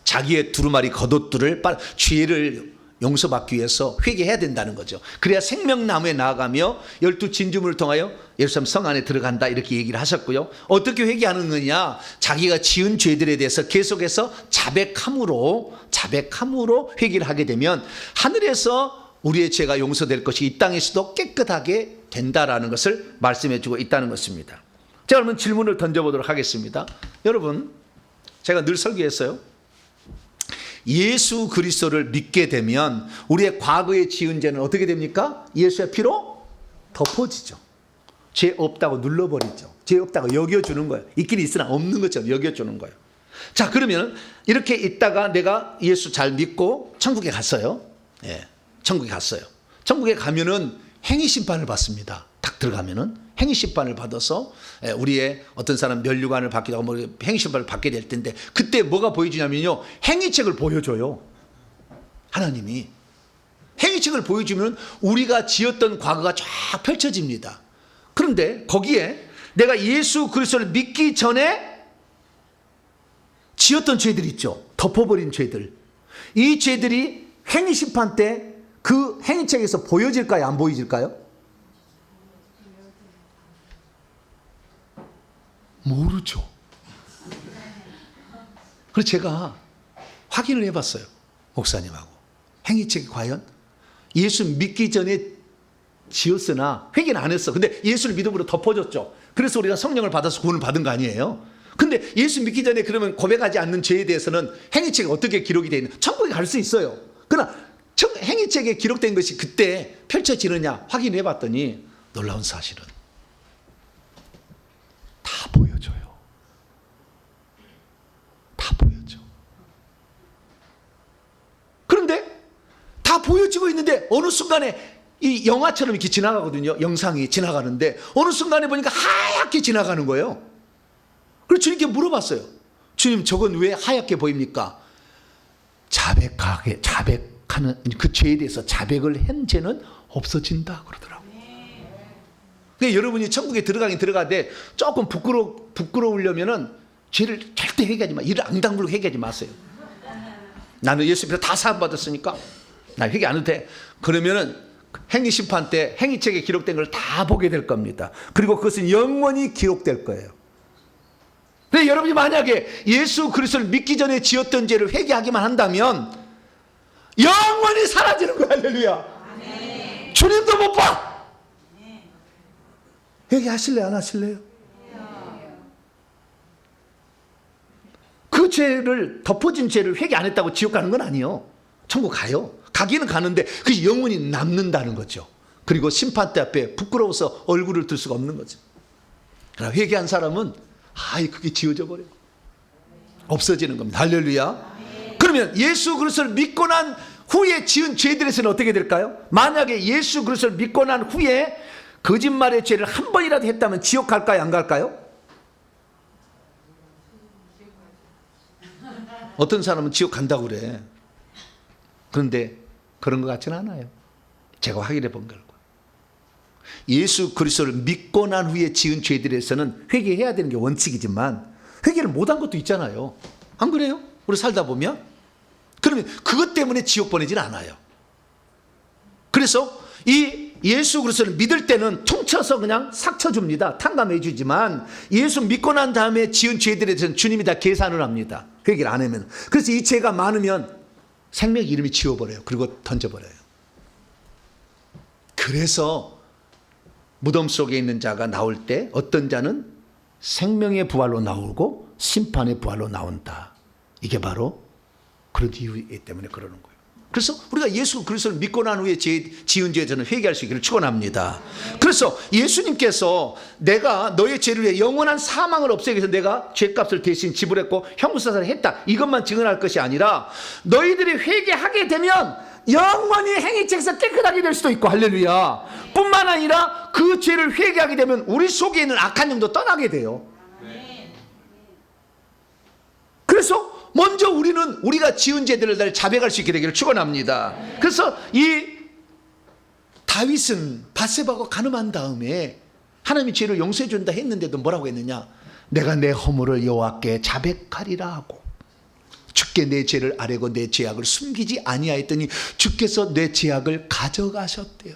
자기의 두루마리 겉옷들을 죄를 용서받기 위해서 회개해야 된다는 거죠. 그래야 생명나무에 나아가며 12진주물을 통하여 예루살렘 성 안에 들어간다 이렇게 얘기를 하셨고요. 어떻게 회개하는 거냐? 자기가 지은 죄들에 대해서 계속해서 자백함으로 회개를 하게 되면 하늘에서 우리의 죄가 용서될 것이 이 땅에서도 깨끗하게 된다라는 것을 말씀해 주고 있다는 것입니다. 자, 그러면 질문을 던져보도록 하겠습니다. 여러분, 제가 늘 설교했어요. 예수 그리스도를 믿게 되면 우리의 과거에 지은 죄는 어떻게 됩니까? 예수의 피로 덮어지죠. 죄 없다고 눌러버리죠. 죄 없다고 여겨주는 거예요. 있긴 있으나 없는 것처럼 여겨주는 거예요. 자, 그러면 이렇게 있다가 내가 예수 잘 믿고 천국에 갔어요. 예, 천국에 갔어요. 천국에 가면은 행위심판을 받습니다. 딱 들어가면은 행위심판을 받아서 우리의 어떤 사람 면류관을 받기도 하고 뭐 행위심판을 받게 될 텐데 그때 뭐가 보여주냐면요. 행위책을 보여줘요. 하나님이. 행위책을 보여주면 우리가 지었던 과거가 쫙 펼쳐집니다. 그런데 거기에 내가 예수 그리스도를 믿기 전에 지었던 죄들 있죠. 덮어버린 죄들. 이 죄들이 행위심판 때 그 행위책에서 보여질까요? 안 보여질까요? 모르죠. 그래서 제가 확인을 해봤어요. 목사님하고. 행위책이 과연 예수 믿기 전에 지었으나 회개는 안 했어. 근데 예수를 믿음으로 덮어줬죠. 그래서 우리가 성령을 받아서 구원을 받은 거 아니에요. 근데 예수 믿기 전에 그러면 고백하지 않는 죄에 대해서는 행위책이 어떻게 기록이 되어 있는? 천국에 갈 수 있어요. 그러나 행위책에 기록된 것이 그때 펼쳐지느냐 확인해 봤더니 놀라운 사실은 다 보여줘요. 다 보여줘. 그런데 다 보여지고 있는데 어느 순간에 이 영화처럼 이렇게 지나가거든요. 영상이 지나가는데 어느 순간에 보니까 하얗게 지나가는 거예요. 그래서 주님께 물어봤어요. 주님, 저건 왜 하얗게 보입니까? 자백하는 그 죄에 대해서 자백을 한 죄는 없어진다 그러더라고요. 그러니까 여러분이 천국에 들어가긴 들어가되 조금 부끄러우려면은 죄를 절대 회개하지 마. 이를 앙당불고 회개하지 마세요. 나는 예수 믿어 다 사함받았으니까 나 회개 안 해도 돼. 그러면은 행위심판 때 행위책에 기록된 걸 다 보게 될 겁니다. 그리고 그것은 영원히 기록될 거예요. 근데 여러분이 만약에 예수 그리스도를 믿기 전에 지었던 죄를 회개하기만 한다면 영원히 사라지는 거야. 할렐루야. 네. 주님도 못 봐. 네. 회개하실래요? 안 하실래요? 네. 그 죄를 덮어진 죄를 회개 안 했다고 지옥 가는 건 아니에요. 천국 가요. 가기는 가는데 그게 영원히 남는다는 거죠. 그리고 심판대 앞에 부끄러워서 얼굴을 들 수가 없는 거죠. 그러나 회개한 사람은 그게 지워져 버려요. 없어지는 겁니다. 할렐루야. 그러면 예수 그리스도를 믿고 난 후에 지은 죄들에서는 어떻게 될까요? 만약에 예수 그리스도를 믿고 난 후에 거짓말의 죄를 한 번이라도 했다면 지옥 갈까요? 안 갈까요? 어떤 사람은 지옥 간다고 그래. 그런데 그런 것 같지는 않아요. 제가 확인해 본 결과 예수 그리스도를 믿고 난 후에 지은 죄들에서는 회개해야 되는 게 원칙이지만 회개를 못한 것도 있잖아요. 안 그래요? 우리 살다 보면 그러면 그것 때문에 지옥 보내지는 않아요. 그래서 이 예수 그리스도를 믿을 때는 퉁쳐서 그냥 삭쳐줍니다. 탕감해 주지만 예수 믿고 난 다음에 지은 죄들에 대해서는 주님이 다 계산을 합니다. 그 얘기를 안 하면. 그래서 이 죄가 많으면 생명 이름이 지워버려요. 그리고 던져버려요. 그래서 무덤 속에 있는 자가 나올 때 어떤 자는 생명의 부활로 나오고 심판의 부활로 나온다. 이게 바로 그런 이유 때문에 그러는 거예요. 그래서 우리가 예수 그리스도를 믿고 난 후에 지은 죄에 저는 회개할 수 있기를 축원합니다. 그래서 예수님께서 내가 너의 죄를 위해 영원한 사망을 없애기 위해서 내가 죄값을 대신 지불했고 형사사를 했다. 이것만 증언할 것이 아니라 너희들이 회개하게 되면 영원히 행위책에서 깨끗하게 될 수도 있고 할렐루야. 뿐만 아니라 그 죄를 회개하게 되면 우리 속에 있는 악한 영도 떠나게 돼요. 그래서 먼저 우리가 지은 죄들을 다 자백할 수 있게 되기를 축원합니다. 그래서 이 다윗은 밧세바가 간음한 다음에 하나님이 죄를 용서해 준다 했는데도 뭐라고 했느냐? 내가 내 허물을 여호와께 자백하리라 하고 주께 내 죄를 아뢰고 내 죄악을 숨기지 아니하였더니 주께서 내 죄악을 가져가셨대요.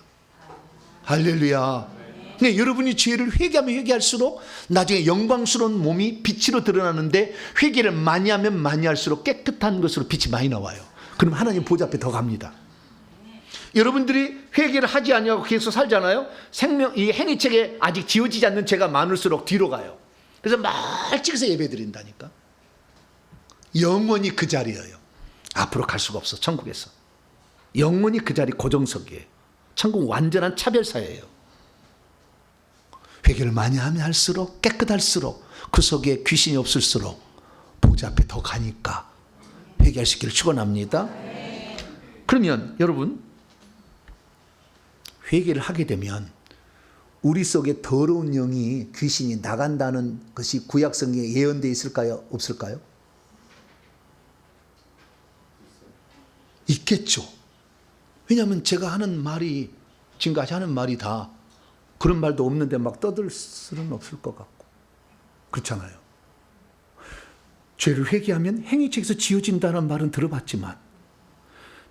할렐루야. 네, 여러분이 죄를 회개하면 회개할수록 나중에 영광스러운 몸이 빛으로 드러나는데 회개를 많이 하면 많이 할수록 깨끗한 것으로 빛이 많이 나와요. 그럼 하나님 보좌 앞에 더 갑니다. 여러분들이 회개를 하지 아니하고 계속 살잖아요. 이 행위책에 아직 지워지지 않는 죄가 많을수록 뒤로 가요. 그래서 말찍해서 예배 드린다니까. 영원히 그 자리예요. 앞으로 갈 수가 없어. 천국에서 영원히 그 자리 고정석이에요. 천국 완전한 차별사예요. 회개를 많이 하면 할수록 깨끗할수록 그 속에 귀신이 없을수록 보좌 앞에 더 가니까 회개할 수 있기를 축원합니다. 그러면 여러분 회개를 하게 되면 우리 속에 더러운 영이 귀신이 나간다는 것이 구약성경에 예언되어 있을까요? 없을까요? 있겠죠. 왜냐하면 제가 하는 말이 지금까지 하는 말이 다 그런 말도 없는데 막 떠들 수는 없을 것 같고 그렇잖아요. 죄를 회개하면 행위책에서 지워진다는 말은 들어봤지만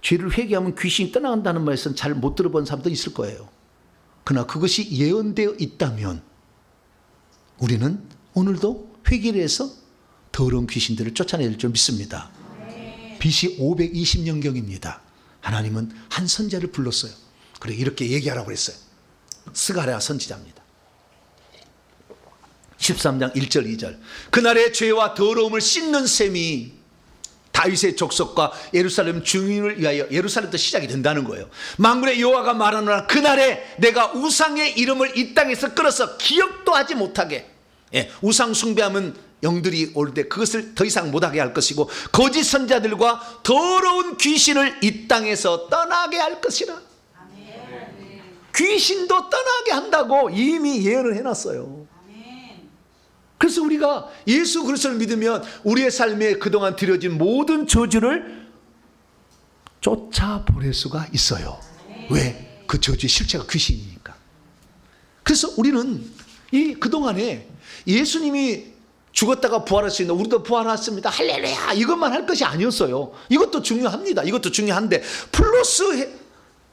죄를 회개하면 귀신이 떠나간다는 말에서는 잘 못 들어본 사람도 있을 거예요. 그러나 그것이 예언되어 있다면 우리는 오늘도 회개를 해서 더러운 귀신들을 쫓아낼 줄 믿습니다. BC 520년경입니다. 하나님은 한 선지자를 불렀어요. 그래 이렇게 얘기하라고 그랬어요. 스가랴 선지자입니다. 13장 1절 2절 그날의 죄와 더러움을 씻는 셈이 다윗의 족속과 예루살렘 중인을 위하여 예루살렘부터 시작이 된다는 거예요. 만군의 여호와가 말하노라 그날에 내가 우상의 이름을 이 땅에서 끌어서 기억도 하지 못하게 우상 숭배하면 영들이 올 때 그것을 더 이상 못하게 할 것이고 거짓 선자들과 더러운 귀신을 이 땅에서 떠나게 할 것이라. 귀신도 떠나게 한다고 이미 예언을 해놨어요. 그래서 우리가 예수 그리스도를 믿으면 우리의 삶에 그동안 들여진 모든 저주를 쫓아보낼 수가 있어요. 왜? 그 저주의 실체가 귀신이니까. 그래서 우리는 이 그동안에 예수님이 죽었다가 부활할 수 있는 우리도 부활했습니다. 할렐루야 이것만 할 것이 아니었어요. 이것도 중요합니다. 이것도 중요한데 플러스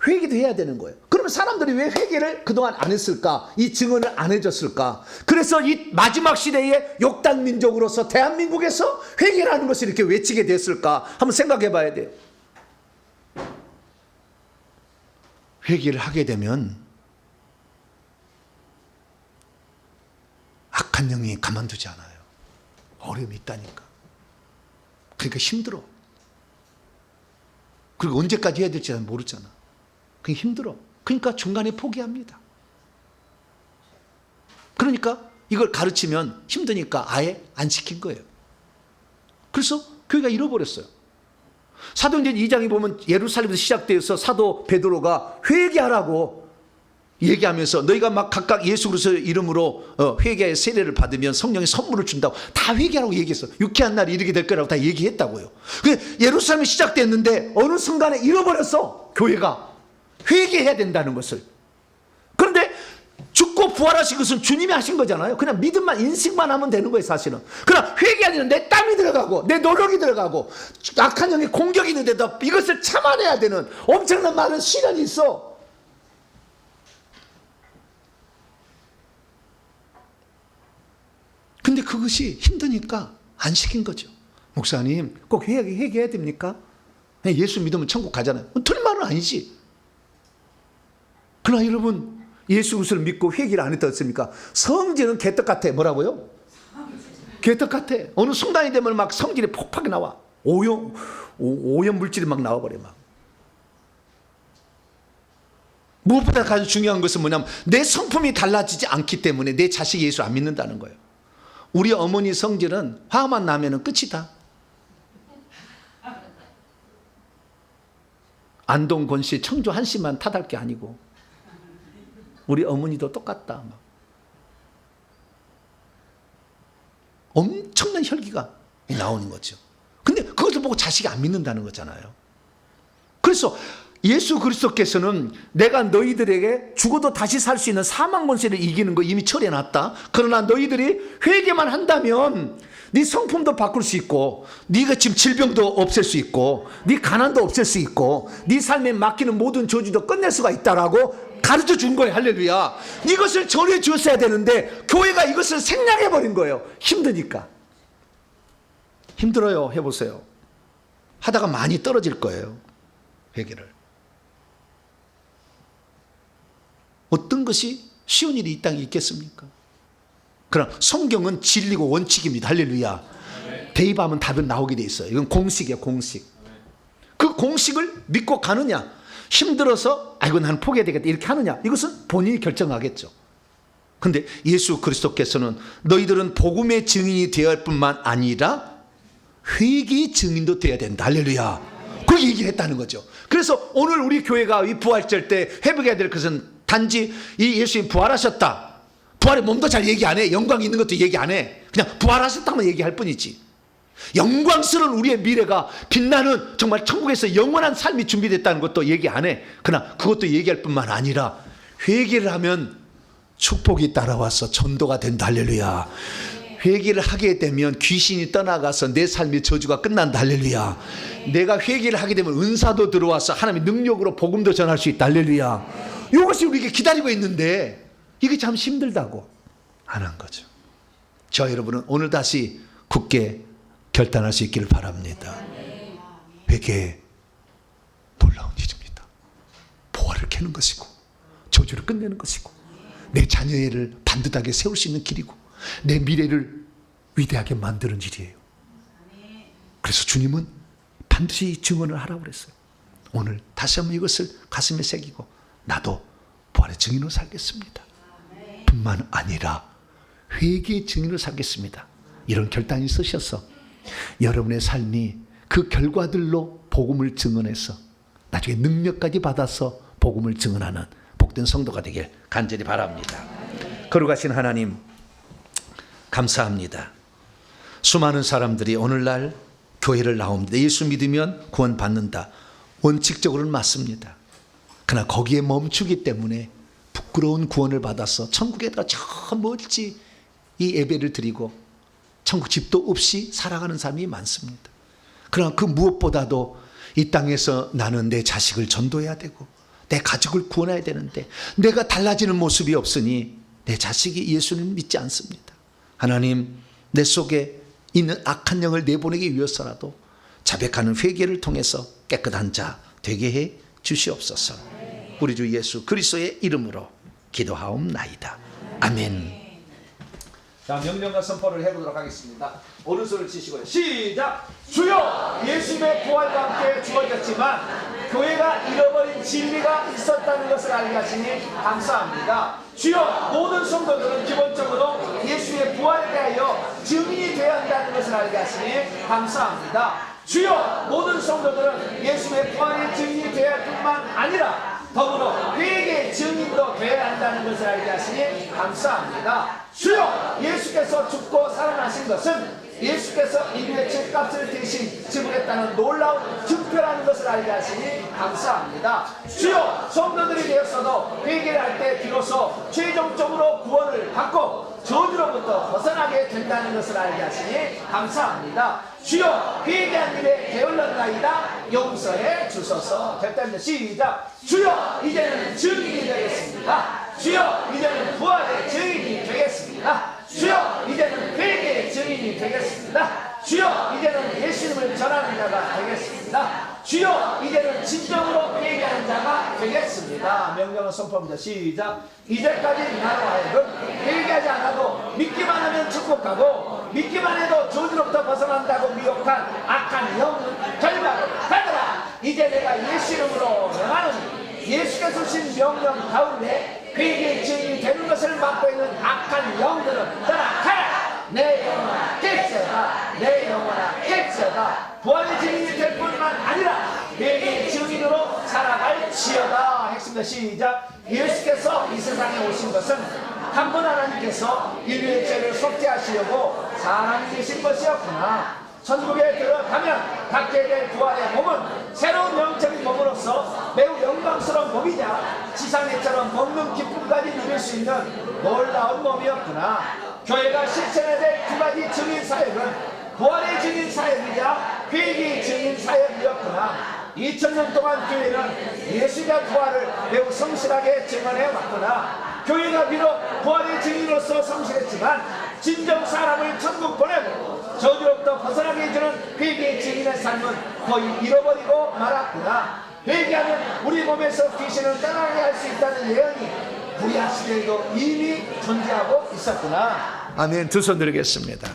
회개도 해야 되는 거예요. 그러면 사람들이 왜 회개를 그동안 안 했을까? 이 증언을 안 해줬을까? 그래서 이 마지막 시대에 욕단 민족으로서 대한민국에서 회개라는 것을 이렇게 외치게 됐을까? 한번 생각해 봐야 돼요. 회개를 하게 되면 악한 영이 가만두지 않아요. 어려움이 있다니까. 그러니까 힘들어. 그리고 언제까지 해야 될지 모르잖아. 그게 힘들어. 그러니까 중간에 포기합니다. 그러니까 이걸 가르치면 힘드니까 아예 안 시킨 거예요. 그래서 교회가 잃어버렸어요. 사도행전 2장에 보면 예루살렘에서 시작되어서 사도 베드로가 회개하라고 얘기하면서 너희가 막 각각 예수 그리스도의 이름으로 회개의 세례를 받으면 성령의 선물을 준다고 다 회개하라고 얘기했어. 유쾌한 날이 이르게 될 거라고 다 얘기했다고요. 예루살렘이 시작됐는데 어느 순간에 잃어버렸어. 교회가 회개해야 된다는 것을. 그런데 죽고 부활하신 것은 주님이 하신 거잖아요. 그냥 믿음만 인식만 하면 되는 거예요 사실은. 그러나 회개하는 내 땀이 들어가고 내 노력이 들어가고 악한 영의 공격이 있는데도 이것을 참아내야 되는 엄청난 많은 시련이 있어. 근데 그것이 힘드니까 안 시킨 거죠. 목사님, 꼭 회개해야 됩니까? 예수 믿으면 천국 가잖아요. 틀린 말은 아니지. 그러나 여러분, 예수 그리스도를 믿고 회개를 안 했다 했습니까? 성질은 개떡 같아. 뭐라고요? 개떡 같아. 어느 순간이 되면 막 성질이 폭팍이 나와. 오염 물질이 막 나와버려. 막. 무엇보다 가장 중요한 것은 뭐냐면 내 성품이 달라지지 않기 때문에 내 자식이 예수를 안 믿는다는 거예요. 우리 어머니 성질은 화만 나면은 끝이다. 안동, 권씨, 청주, 한씨만 탓할 게 아니고 우리 어머니도 똑같다. 막. 엄청난 혈기가 나오는 거죠. 근데 그것을 보고 자식이 안 믿는다는 거잖아요. 그래서 예수 그리스도께서는 내가 너희들에게 죽어도 다시 살 수 있는 사망 권세를 이기는 거 이미 처리해놨다. 그러나 너희들이 회개만 한다면 네 성품도 바꿀 수 있고 네가 지금 질병도 없앨 수 있고 네 가난도 없앨 수 있고 네 삶에 맡기는 모든 저주도 끝낼 수가 있다라고 가르쳐 준 거예요. 할렐루야. 이것을 전해 주었어야 되는데 교회가 이것을 생략해 버린 거예요. 힘드니까. 힘들어요. 해보세요. 하다가 많이 떨어질 거예요. 회개를. 어떤 것이 쉬운 일이 이 땅에 있겠습니까? 그러나 성경은 진리고 원칙입니다. 할렐루야. 대입하면 답은 나오게 돼 있어요. 이건 공식이에요. 공식. 그 공식을 믿고 가느냐, 힘들어서 아이고 나는 포기해야 되겠다 이렇게 하느냐, 이것은 본인이 결정하겠죠. 근데 예수 그리스도께서는 너희들은 복음의 증인이 되어야 할 뿐만 아니라 회개의 증인도 되어야 된다. 할렐루야. 그 얘기했다는 거죠. 그래서 오늘 우리 교회가 이 부활절 때 회복해야 될 것은 단지 이 예수님 부활하셨다. 부활의 몸도 잘 얘기 안 해. 영광이 있는 것도 얘기 안 해. 그냥 부활하셨다만 얘기할 뿐이지. 영광스러운 우리의 미래가 빛나는 정말 천국에서 영원한 삶이 준비됐다는 것도 얘기 안 해. 그러나 그것도 얘기할 뿐만 아니라 회개를 하면 축복이 따라와서 전도가 된다. 할렐루야. 회개를 하게 되면 귀신이 떠나가서 내 삶의 저주가 끝난다. 할렐루야. 내가 회개를 하게 되면 은사도 들어와서 하나님의 능력으로 복음도 전할 수 있다. 할렐루야. 이것이 우리에게 기다리고 있는데 이게 참 힘들다고 안 한 거죠. 저 여러분은 오늘 다시 굳게 결단할 수 있기를 바랍니다. 회개 놀라운 일입니다. 보화를 캐는 것이고 저주를 끝내는 것이고 내 자녀를 반듯하게 세울 수 있는 길이고 내 미래를 위대하게 만드는 일이에요. 그래서 주님은 반드시 증언을 하라고 그랬어요. 오늘 다시 한번 이것을 가슴에 새기고 나도 부활의 증인으로 살겠습니다. 뿐만 아니라 회개의 증인으로 살겠습니다. 이런 결단이 있으셔서 여러분의 삶이 그 결과들로 복음을 증언해서 나중에 능력까지 받아서 복음을 증언하는 복된 성도가 되길 간절히 바랍니다. 거룩하신 하나님 감사합니다. 수많은 사람들이 오늘날 교회를 나옵니다. 예수 믿으면 구원받는다. 원칙적으로는 맞습니다. 그러나 거기에 멈추기 때문에 부끄러운 구원을 받아서 천국에다가 저 멀지 이 예배를 드리고 천국 집도 없이 살아가는 사람이 많습니다. 그러나 그 무엇보다도 이 땅에서 나는 내 자식을 전도해야 되고 내 가족을 구원해야 되는데 내가 달라지는 모습이 없으니 내 자식이 예수를 믿지 않습니다. 하나님, 내 속에 있는 악한 영을 내보내기 위해서라도 자백하는 회개를 통해서 깨끗한 자 되게 해 주시옵소서. 우리 주 예수 그리스도의 이름으로 기도하옵나이다. 아멘. 자, 명령과 선포를 해보도록 하겠습니다. 오른손을 치시고요. 시작! 주여! 예수님의 부활과 함께 주어졌지만 교회가 잃어버린 진리가 있었다는 것을 알게 하시니 감사합니다. 주여! 모든 성도들은 기본적으로 예수의 부활에 대하여 증인이 되어야 한다는 것을 알게 하시니 감사합니다. 주여! 모든 성도들은 예수의 부활의 증인이 되어야 할 뿐만 아니라 더불어 회개의 증인도 되어야 한다는 것을 알게 하시니 감사합니다. 주여! 예수께서 죽고 살아나신 것은 예수께서 인류의 죄값을 대신 지불했다는 놀라운 증표라는 것을 알게 하시니 감사합니다. 주여! 성도들이 되었어도 회개를 할 때 비로소 최종적으로 구원을 받고 저주로부터 벗어나게 된다는 것을 알게 하시니 감사합니다. 주여! 회개한 일에 게을렀나이다 용서해 주소서. 됐답니다. 시작! 주여! 이제는 증인이 되겠습니다. 주여! 이제는 부활의 증인이 되겠습니다. 주여! 이제는 회개 나눠 선포합니다. 시작. 이제까지 나로 하여금 회개하지 않아도 믿기만 하면 천국 가고 믿기만 해도 저주로부터 벗어난다고 미혹한 악한 영은 결박을 받으라. 이제 내가 예수 이름으로 명하노니 예수께서 주신 명령 가운데 회개의 증인이 되는 것을 맡고 있는 악한 영들은 떠나가라. 내 영혼아 깼어다. 내 영혼아 깼어다. 부활의 증인이 될 뿐만 아니라 회개의 증인으로 살아갈지어다. 했습니다. 시작. 예수께서 이 세상에 오신 것은 한 분 하나님께서 인류의 죄를 속죄하시려고 사람이 되신 것이었구나. 천국에 들어가면 갖게 될 부활의 몸은 새로운 영적인 몸으로서 매우 영광스러운 몸이자 지상에처럼 먹는 기쁨까지 누릴 수 있는 놀라운 몸이었구나. 교회가 실천해야 될 두 가지 증인 사역은 부활의 증인 사역이자 회개의 증인 사역이었구나. 2000년 동안 교회는 예수의 부활을 매우 성실하게 증언해 왔구나. 교회가 비록 부활의 증인으로서 성실했지만 진정 사람을 천국 보내고 저주로부터 벗어나게 해주는 회개의 증인의 삶은 거의 잃어버리고 말았구나. 회개하면 우리 몸에서 귀신을 떠나게 할 수 있다는 예언이 구약 시대에도 이미 존재하고 있었구나. 아멘. 두 손 들겠습니다.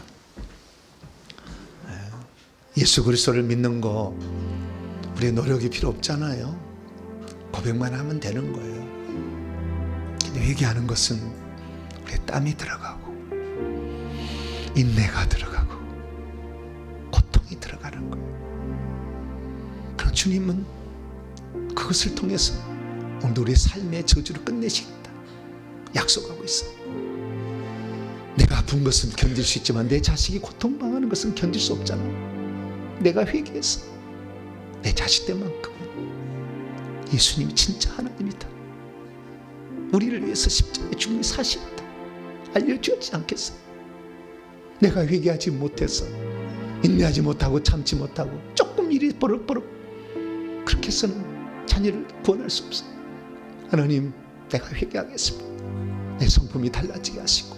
예수 그리스도를 믿는 거 우리의 노력이 필요 없잖아요. 고백만 하면 되는 거예요. 근데 회개하는 것은 우리의 땀이 들어가고 인내가 들어가고 고통이 들어가는 거예요. 그럼 주님은 그것을 통해서 오늘 우리의 삶의 저주를 끝내시겠다 약속하고 있어요. 내가 아픈 것은 견딜 수 있지만 내 자식이 고통당하는 것은 견딜 수 없잖아. 내가 회개해서 내 자식들만큼 예수님이 진짜 하나님이다, 우리를 위해서 십자가에 죽는 사실이다 알려주지 않겠어? 내가 회개하지 못해서 인내하지 못하고 참지 못하고 조금 일이 버럭버럭 그렇게 해서는 자녀를 구원할 수 없어. 하나님, 내가 회개하겠습니다. 내 성품이 달라지게 하시고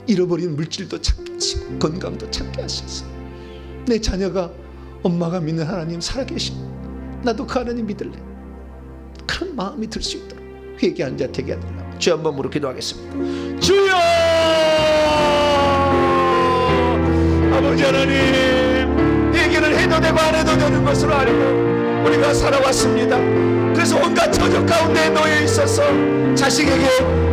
잃어버린 물질도 찾게 하시고 건강도 찾게 하셔서 내 자녀가 엄마가 믿는 하나님 살아계시고 나도 그 하나님 믿을래, 그런 마음이 들 수 있도록 회개한 자 되게 해달라고 주 한번 무릎 기도하겠습니다. 주여! 아버지 하나님, 회개를 해도 되고 안 해도 되는 것으로 알고 우리가 살아왔습니다. 그래서 온갖 저주 가운데 놓여 있어서 자식에게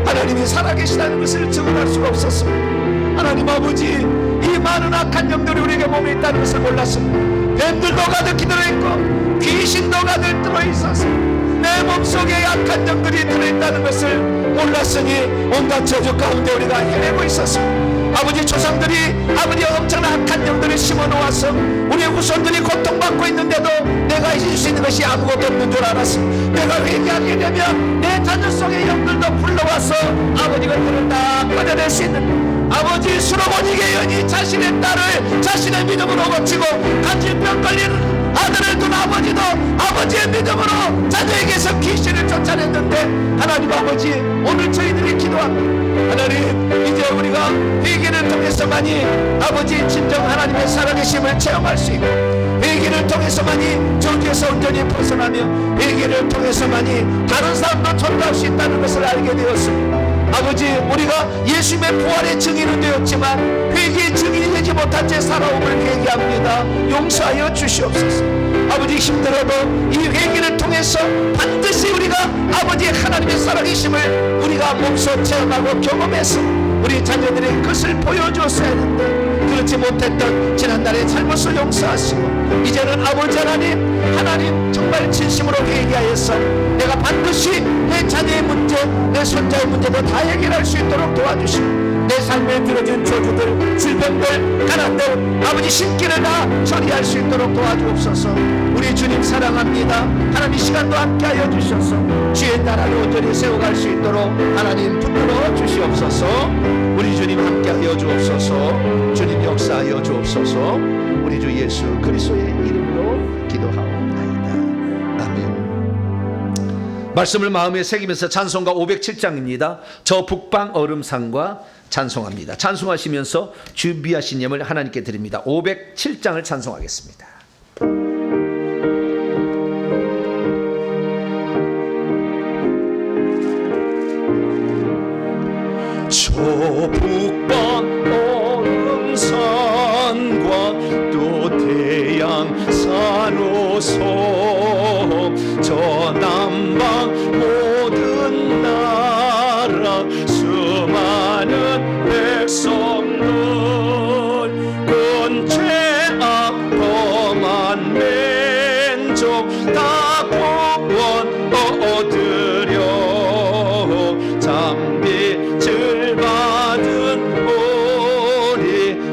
하나님이 살아계시다는 것을 증언할 수가 없었습니다. 하나님 아버지, 이 많은 악한 영들이 우리에게 몸에 있다는 것을 몰랐습니다. 뱀들도 가득히 들어있고 귀신도 가득 들어있어서 내 몸속에 악한 영들이 들어있다는 것을 몰랐으니 온갖 저주 가운데 우리가 헤매고 있었습니다. 아버지, 조상들이 아버지의 엄청난 악한 영들을 심어놓아서 우리의 후손들이 고통받고 있는데도 내가 해줄 수 있는 것이 아무것도 없는 줄 알았습니다. 내가 회개하게 되면 내 자녀 속의 영들도 불러와서 아버지가 그를 다 꺼내낼 수 있는, 아버지 수로보니게 연이 자신의 딸을 자신의 믿음으로 고치고 간질병 걸리는 아들을 둔 아버지도 아버지의 믿음으로 자녀에게서 귀신을 쫓아냈는데, 하나님 아버지, 오늘 저희들이 기도합니다. 하나님, 이제 우리가 회개를 통해서만이 아버지 진정 하나님의 살아계심을 체험할 수 있고, 회개를 통해서만이 저주에서 온전히 벗어나며 회개를 통해서만이 다른 사람도 전도할 수 있다는 것을 알게 되었습니다. 아버지, 우리가 예수님의 부활의 증인은 되었지만 회개의 증인이 되지 못한 채 살아옴을 회개합니다. 용서하여 주시옵소서. 아버지, 힘들어도 이 회개를 통해서 반드시 우리가 아버지의 하나님의 살아계심을 우리가 몸소 체험하고 경험해서 우리 자녀들의 것을 보여줬어야 했는데 그렇지 못했던 지난날의 잘못을 용서하시고 이제는 아버지 하나님 정말 진심으로 회개하여서 내가 반드시 내 자녀의 문제, 내 손자의 문제도 다 해결할 수 있도록 도와주시고 내 삶에 들어진 저주들, 질병들, 가난들, 아버지 신기를 다 처리할 수 있도록 도와주옵소서. 우리 주님 사랑합니다. 하나님, 시간도 함께하여 주셔서 주의 나라를 온전히 세워갈 수 있도록 하나님 붙들어 주시옵소서. 우리 주님 함께하여 주옵소서. 주님 역사하여 주옵소서. 우리 주 예수 그리스도의 이름으로 기도하옵나이다. 아멘. 말씀을 마음에 새기면서 찬송가 507장입니다. 저 북방 얼음산과 찬송합니다. 찬송하시면서 준비하신 예물 하나님께 드립니다. 507장을 찬송하겠습니다.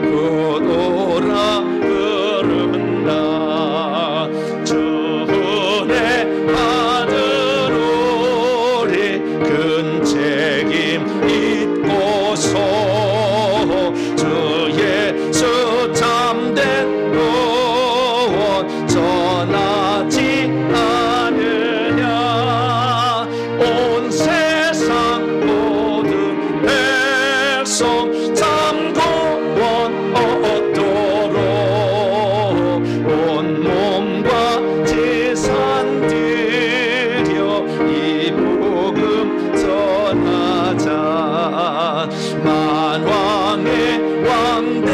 오라 부른다. 주의 아들 우리 큰 책임 잊고서 주 예수 참된 구원 전하지 않으냐. 온 세상 모든 백성 참 구원 얻도록 온 몸과 재산 드려 이 복음 전하자. 만왕의 왕된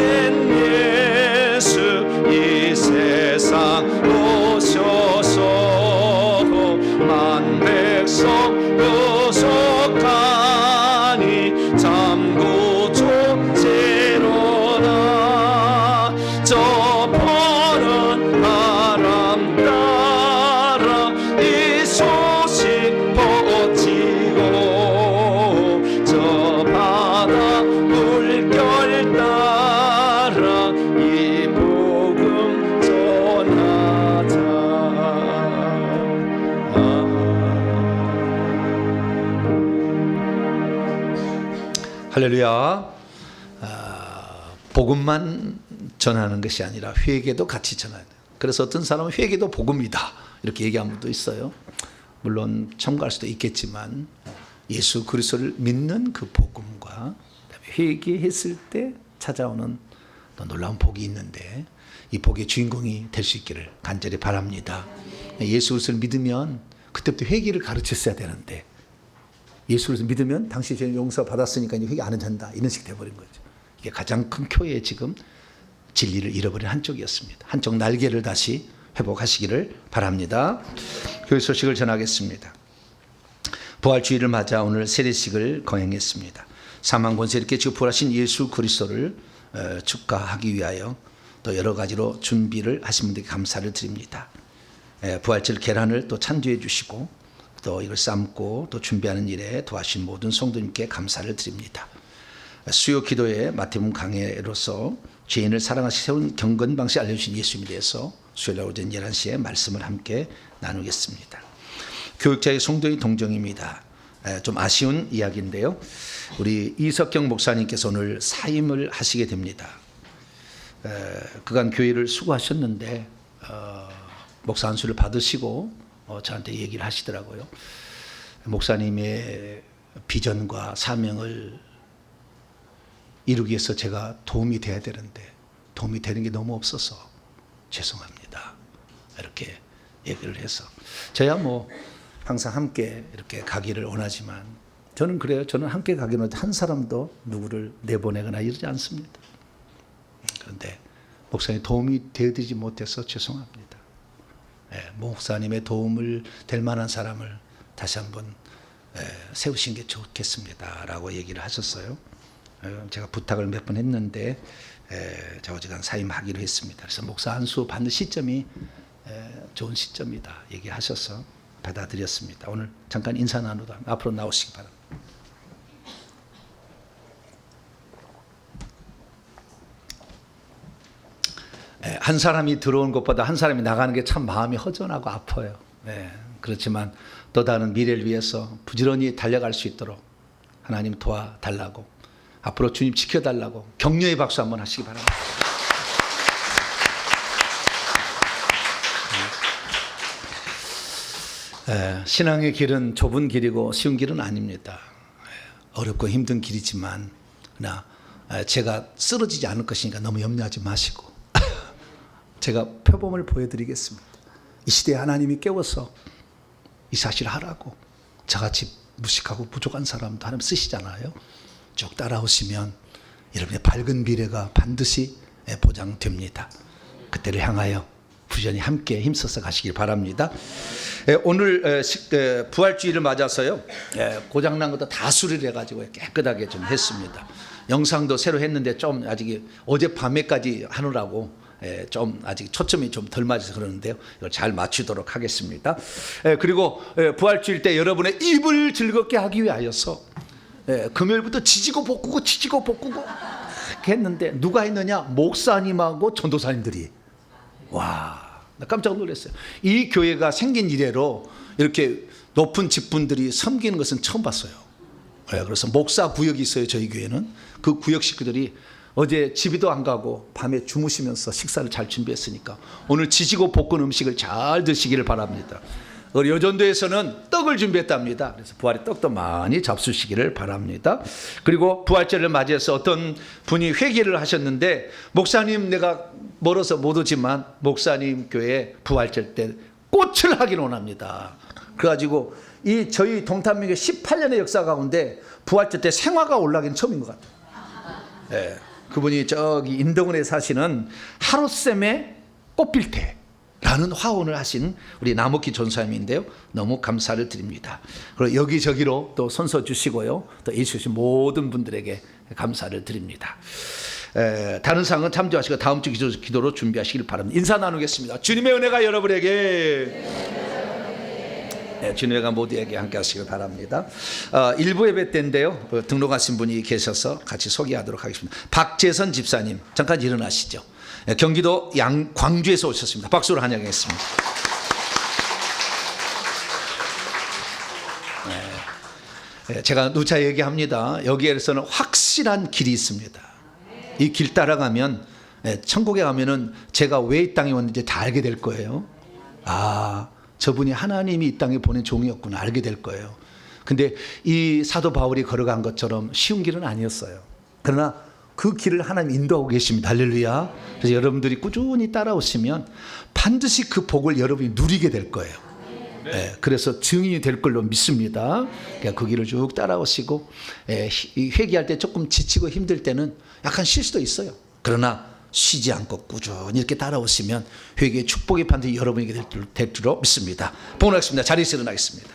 예수 이 세상 오셔서 만 백성 구속하니 참 구주제로다. 저 푸른 바람 따라 이 소식 퍼지고 저 바다 물결 따라 이 복음 전하자. 할렐루야. 복음만 전하는 것이 아니라 회개도 같이 전하는. 그래서 어떤 사람은 회개도 복음이다 이렇게 얘기하는 분도 있어요. 물론 참고할 수도 있겠지만 예수 그리스도를 믿는 그 복음과 회개했을 때 찾아오는 또 놀라운 복이 있는데 이 복의 주인공이 될 수 있기를 간절히 바랍니다. 예수 그리스도를 믿으면 그때부터 회개를 가르쳤어야 되는데 예수 그리스도 믿으면 당신이 죄 용서 받았으니까 이제 회개 안 해도 된다 이런 식이 돼버린 거죠. 이게 가장 큰 교회의 지금 진리를 잃어버린 한쪽이었습니다. 한쪽 날개를 다시 회복하시기를 바랍니다. 교회 소식을 전하겠습니다. 부활주의를 맞아 오늘 세례식을 거행했습니다. 사망 권세 이렇게 지금 부활하신 예수 그리스도를 축하하기 위하여 또 여러 가지로 준비를 하신 분들께 감사를 드립니다. 부활절 계란을 또 찬조해 주시고 또 이걸 삶고 또 준비하는 일에 도와주신 모든 성도님께 감사를 드립니다. 수요 기도의 마태복음 강해로서 죄인을 사랑하시 세운 경건 방식 알려주신 예수님에 대해서 수요일 오전 11시에 말씀을 함께 나누겠습니다. 교육자의 성도의 동정입니다. 좀 아쉬운 이야기인데요. 우리 이석경 목사님께서 오늘 사임을 하시게 됩니다. 그간 교회를 수고하셨는데 목사 안수를 받으시고 저한테 얘기를 하시더라고요. 목사님의 비전과 사명을 이루기 위해서 제가 도움이 돼야 되는데 도움이 되는 게 너무 없어서 죄송합니다. 이렇게 얘기를 해서 저야 뭐 항상 함께 이렇게 가기를 원하지만 저는 그래요. 저는 함께 가기는 원하는데 한 사람도 누구를 내보내거나 이러지 않습니다. 그런데 목사님 도움이 되어드리지 못해서 죄송합니다. 목사님의 도움을 될 만한 사람을 다시 한번 세우신 게 좋겠습니다 라고 얘기를 하셨어요. 제가 부탁을 몇 번 했는데 제가 어지간 사임하기로 했습니다. 그래서 목사 안수 받는 시점이 좋은 시점이다 얘기하셔서 받아들였습니다. 오늘 잠깐 인사 나누다 앞으로 나오시기 바랍니다. 한 사람이 들어온 것보다 한 사람이 나가는 게 참 마음이 허전하고 아파요. 그렇지만 또 다른 미래를 위해서 부지런히 달려갈 수 있도록 하나님 도와달라고 앞으로 주님 지켜달라고 격려의 박수 한번 하시기 바랍니다. 신앙의 길은 좁은 길이고 쉬운 길은 아닙니다. 어렵고 힘든 길이지만 제가 쓰러지지 않을 것이니까 너무 염려하지 마시고 제가 표범을 보여드리겠습니다. 이 시대에 하나님이 깨워서 이 사실을 하라고 저같이 무식하고 부족한 사람도 하나님 쓰시잖아요. 쭉 따라오시면 여러분의 밝은 미래가 반드시 보장됩니다. 그때를 향하여 부지런히 함께 힘써서 가시길 바랍니다. 오늘 부활주의를 맞아서요 고장난 것도 다 수리를 해가지고 깨끗하게 좀 했습니다. 영상도 새로 했는데 좀 아직 어젯밤에까지 하느라고 좀 아직 초점이 좀 덜 맞아서 그러는데요. 이걸 잘 맞추도록 하겠습니다. 그리고 부활주일 때 여러분의 입을 즐겁게 하기 위하여서 금요일부터 지지고 볶고 딱 했는데 누가 했느냐? 목사님하고 전도사님들이. 와, 나 깜짝 놀랐어요. 이 교회가 생긴 이래로 이렇게 높은 직분들이 섬기는 것은 처음 봤어요. 그래서 목사 구역이 있어요. 저희 교회는. 그 구역 식구들이 어제 집에도 안 가고 밤에 주무시면서 식사를 잘 준비했으니까 오늘 지지고 볶은 음식을 잘 드시기를 바랍니다. 우리 여전도에서는 떡을 준비했답니다. 그래서 부활의 떡도 많이 잡수시기를 바랍니다. 그리고 부활절을 맞이해서 어떤 분이 회개를 하셨는데, 목사님 내가 멀어서 못 오지만 목사님 교회 부활절 때 꽃을 하기를 원합니다. 그래가지고 이 저희 동탄민교 18년의 역사 가운데 부활절 때 생화가 올라가긴 처음인 것 같아요. 네. 그분이 저기 인덕원에 사시는 하루쌤의 꽃필테라는 화원을 하신 우리 남옥기 전사님인데요. 너무 감사를 드립니다. 그리고 여기저기로 또 손서 주시고요. 또 예수신 모든 분들에게 감사를 드립니다. 다른 상은 참조하시고 다음 주 기도로 준비하시길 바랍니다. 인사 나누겠습니다. 주님의 은혜가 여러분에게 주님의 은혜가 모두에게 함께 하시길 바랍니다. 일부 예배 때인데요. 등록하신 분이 계셔서 같이 소개하도록 하겠습니다. 박재선 집사님 잠깐 일어나시죠. 경기도 광주에서 오셨습니다. 박수로 환영하겠습니다. 제가 누차 얘기합니다. 여기에서는 확실한 길이 있습니다. 이 길 따라가면 천국에 가면은 제가 왜 이 땅에 왔는지 다 알게 될 거예요. 저분이 하나님이 이 땅에 보낸 종이었구나 알게 될 거예요. 근데 이 사도 바울이 걸어간 것처럼 쉬운 길은 아니었어요. 그러나 그 길을 하나님 인도하고 계십니다. 할렐루야. 그래서 여러분들이 꾸준히 따라오시면 반드시 그 복을 여러분이 누리게 될 거예요. 그래서 증인이 될 걸로 믿습니다. 그러니까 그 길을 쭉 따라오시고 회개할 때 조금 지치고 힘들 때는 약간 쉴 수도 있어요. 그러나 쉬지 않고 꾸준히 이렇게 따라오시면 회개의 축복의 반드시 여러분에게 될 줄로 믿습니다. 봉헌하겠습니다. 자리에서 일어나겠습니다.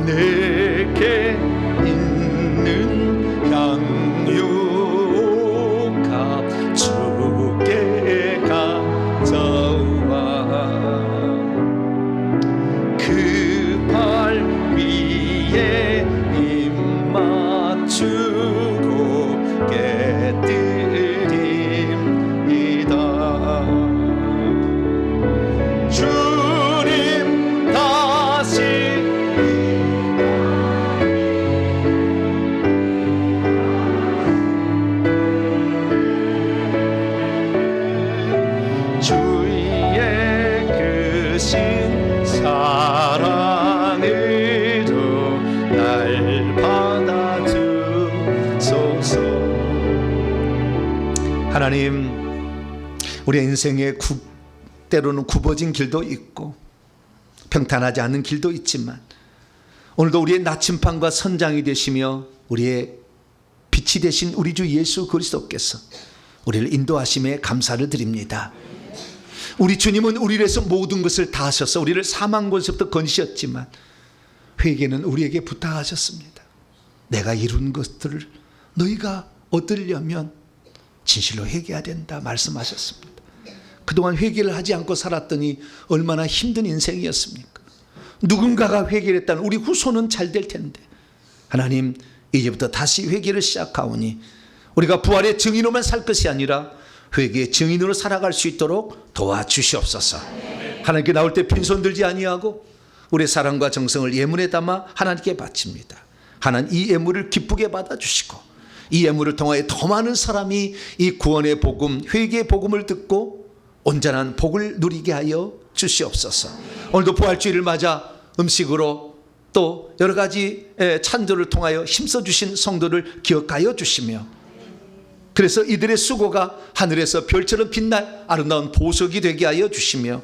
내게 있는 양육아 주께 가져와 그 발 위에 입 맞추고 깨뜨립니다. 주님 다시 주의 크신 사랑으로 날 받아주소서. 하나님, 우리의 인생에 때로는 굽어진 길도 있고 평탄하지 않은 길도 있지만 오늘도 우리의 나침판과 선장이 되시며 우리의 빛이 되신 우리 주 예수 그리스도께서 우리를 인도하심에 감사를 드립니다. 우리 주님은 우리를 위해서 모든 것을 다 하셔서 우리를 사망권에서부터 건지셨지만 회개는 우리에게 부탁하셨습니다. 내가 이룬 것들을 너희가 얻으려면 진실로 회개해야 된다 말씀하셨습니다. 그동안 회개를 하지 않고 살았더니 얼마나 힘든 인생이었습니까? 누군가가 회개를 했다면 우리 후손은 잘 될 텐데 하나님 이제부터 다시 회개를 시작하오니 우리가 부활의 증인으로만 살 것이 아니라 회개의 증인으로 살아갈 수 있도록 도와주시옵소서. 하나님께 나올 때 빈손 들지 아니하고 우리의 사랑과 정성을 예물에 담아 하나님께 바칩니다. 하나님 이 예물을 기쁘게 받아주시고 이 예물을 통하여 더 많은 사람이 이 구원의 복음, 회개의 복음을 듣고 온전한 복을 누리게 하여 주시옵소서. 오늘도 부활주의를 맞아 음식으로 또 여러 가지 찬조를 통하여 힘써주신 성도를 기억하여 주시며 그래서 이들의 수고가 하늘에서 별처럼 빛날 아름다운 보석이 되게 하여 주시며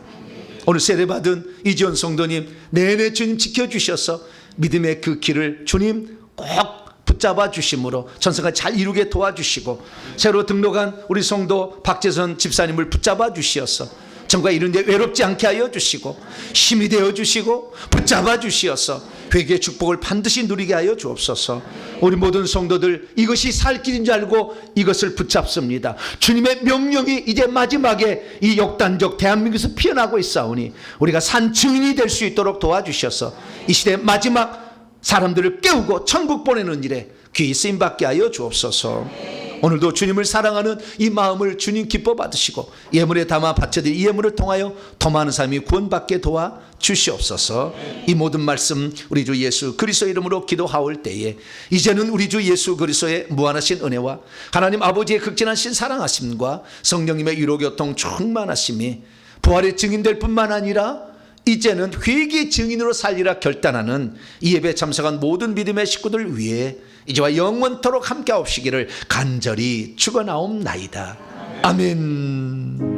오늘 세례받은 이지원 성도님 내내 주님 지켜주셔서 믿음의 그 길을 주님 꼭 붙잡아 주심으로 전생을 잘 이루게 도와주시고 새로 등록한 우리 성도 박재선 집사님을 붙잡아 주시어서 전과 이룬 데 외롭지 않게 하여 주시고 힘이 되어 주시고 붙잡아 주시어서 회개의 축복을 반드시 누리게 하여 주옵소서. 우리 모든 성도들 이것이 살 길인 줄 알고 이것을 붙잡습니다. 주님의 명령이 이제 마지막에 이 역단적 대한민국에서 피어나고 있사오니 우리가 산 증인이 될 수 있도록 도와주셔서 이 시대 마지막 사람들을 깨우고 천국 보내는 일에 귀히 쓰임받게 하여 주옵소서. 오늘도 주님을 사랑하는 이 마음을 주님 기뻐 받으시고 예물에 담아 바쳐드린 이 예물을 통하여 더 많은 사람이 구원받게 도와 주시옵소서. 이 모든 말씀 우리 주 예수 그리스도 이름으로 기도하올 때에 이제는 우리 주 예수 그리스도의 무한하신 은혜와 하나님 아버지의 극진하신 사랑하심과 성령님의 위로교통 충만하심이 부활의 증인될 뿐만 아니라 이제는 회개 증인으로 살리라 결단하는 이 예배에 참석한 모든 믿음의 식구들 위해 이제와 영원토록 함께 하옵시기를 간절히 축원하옵나이다. 아멘.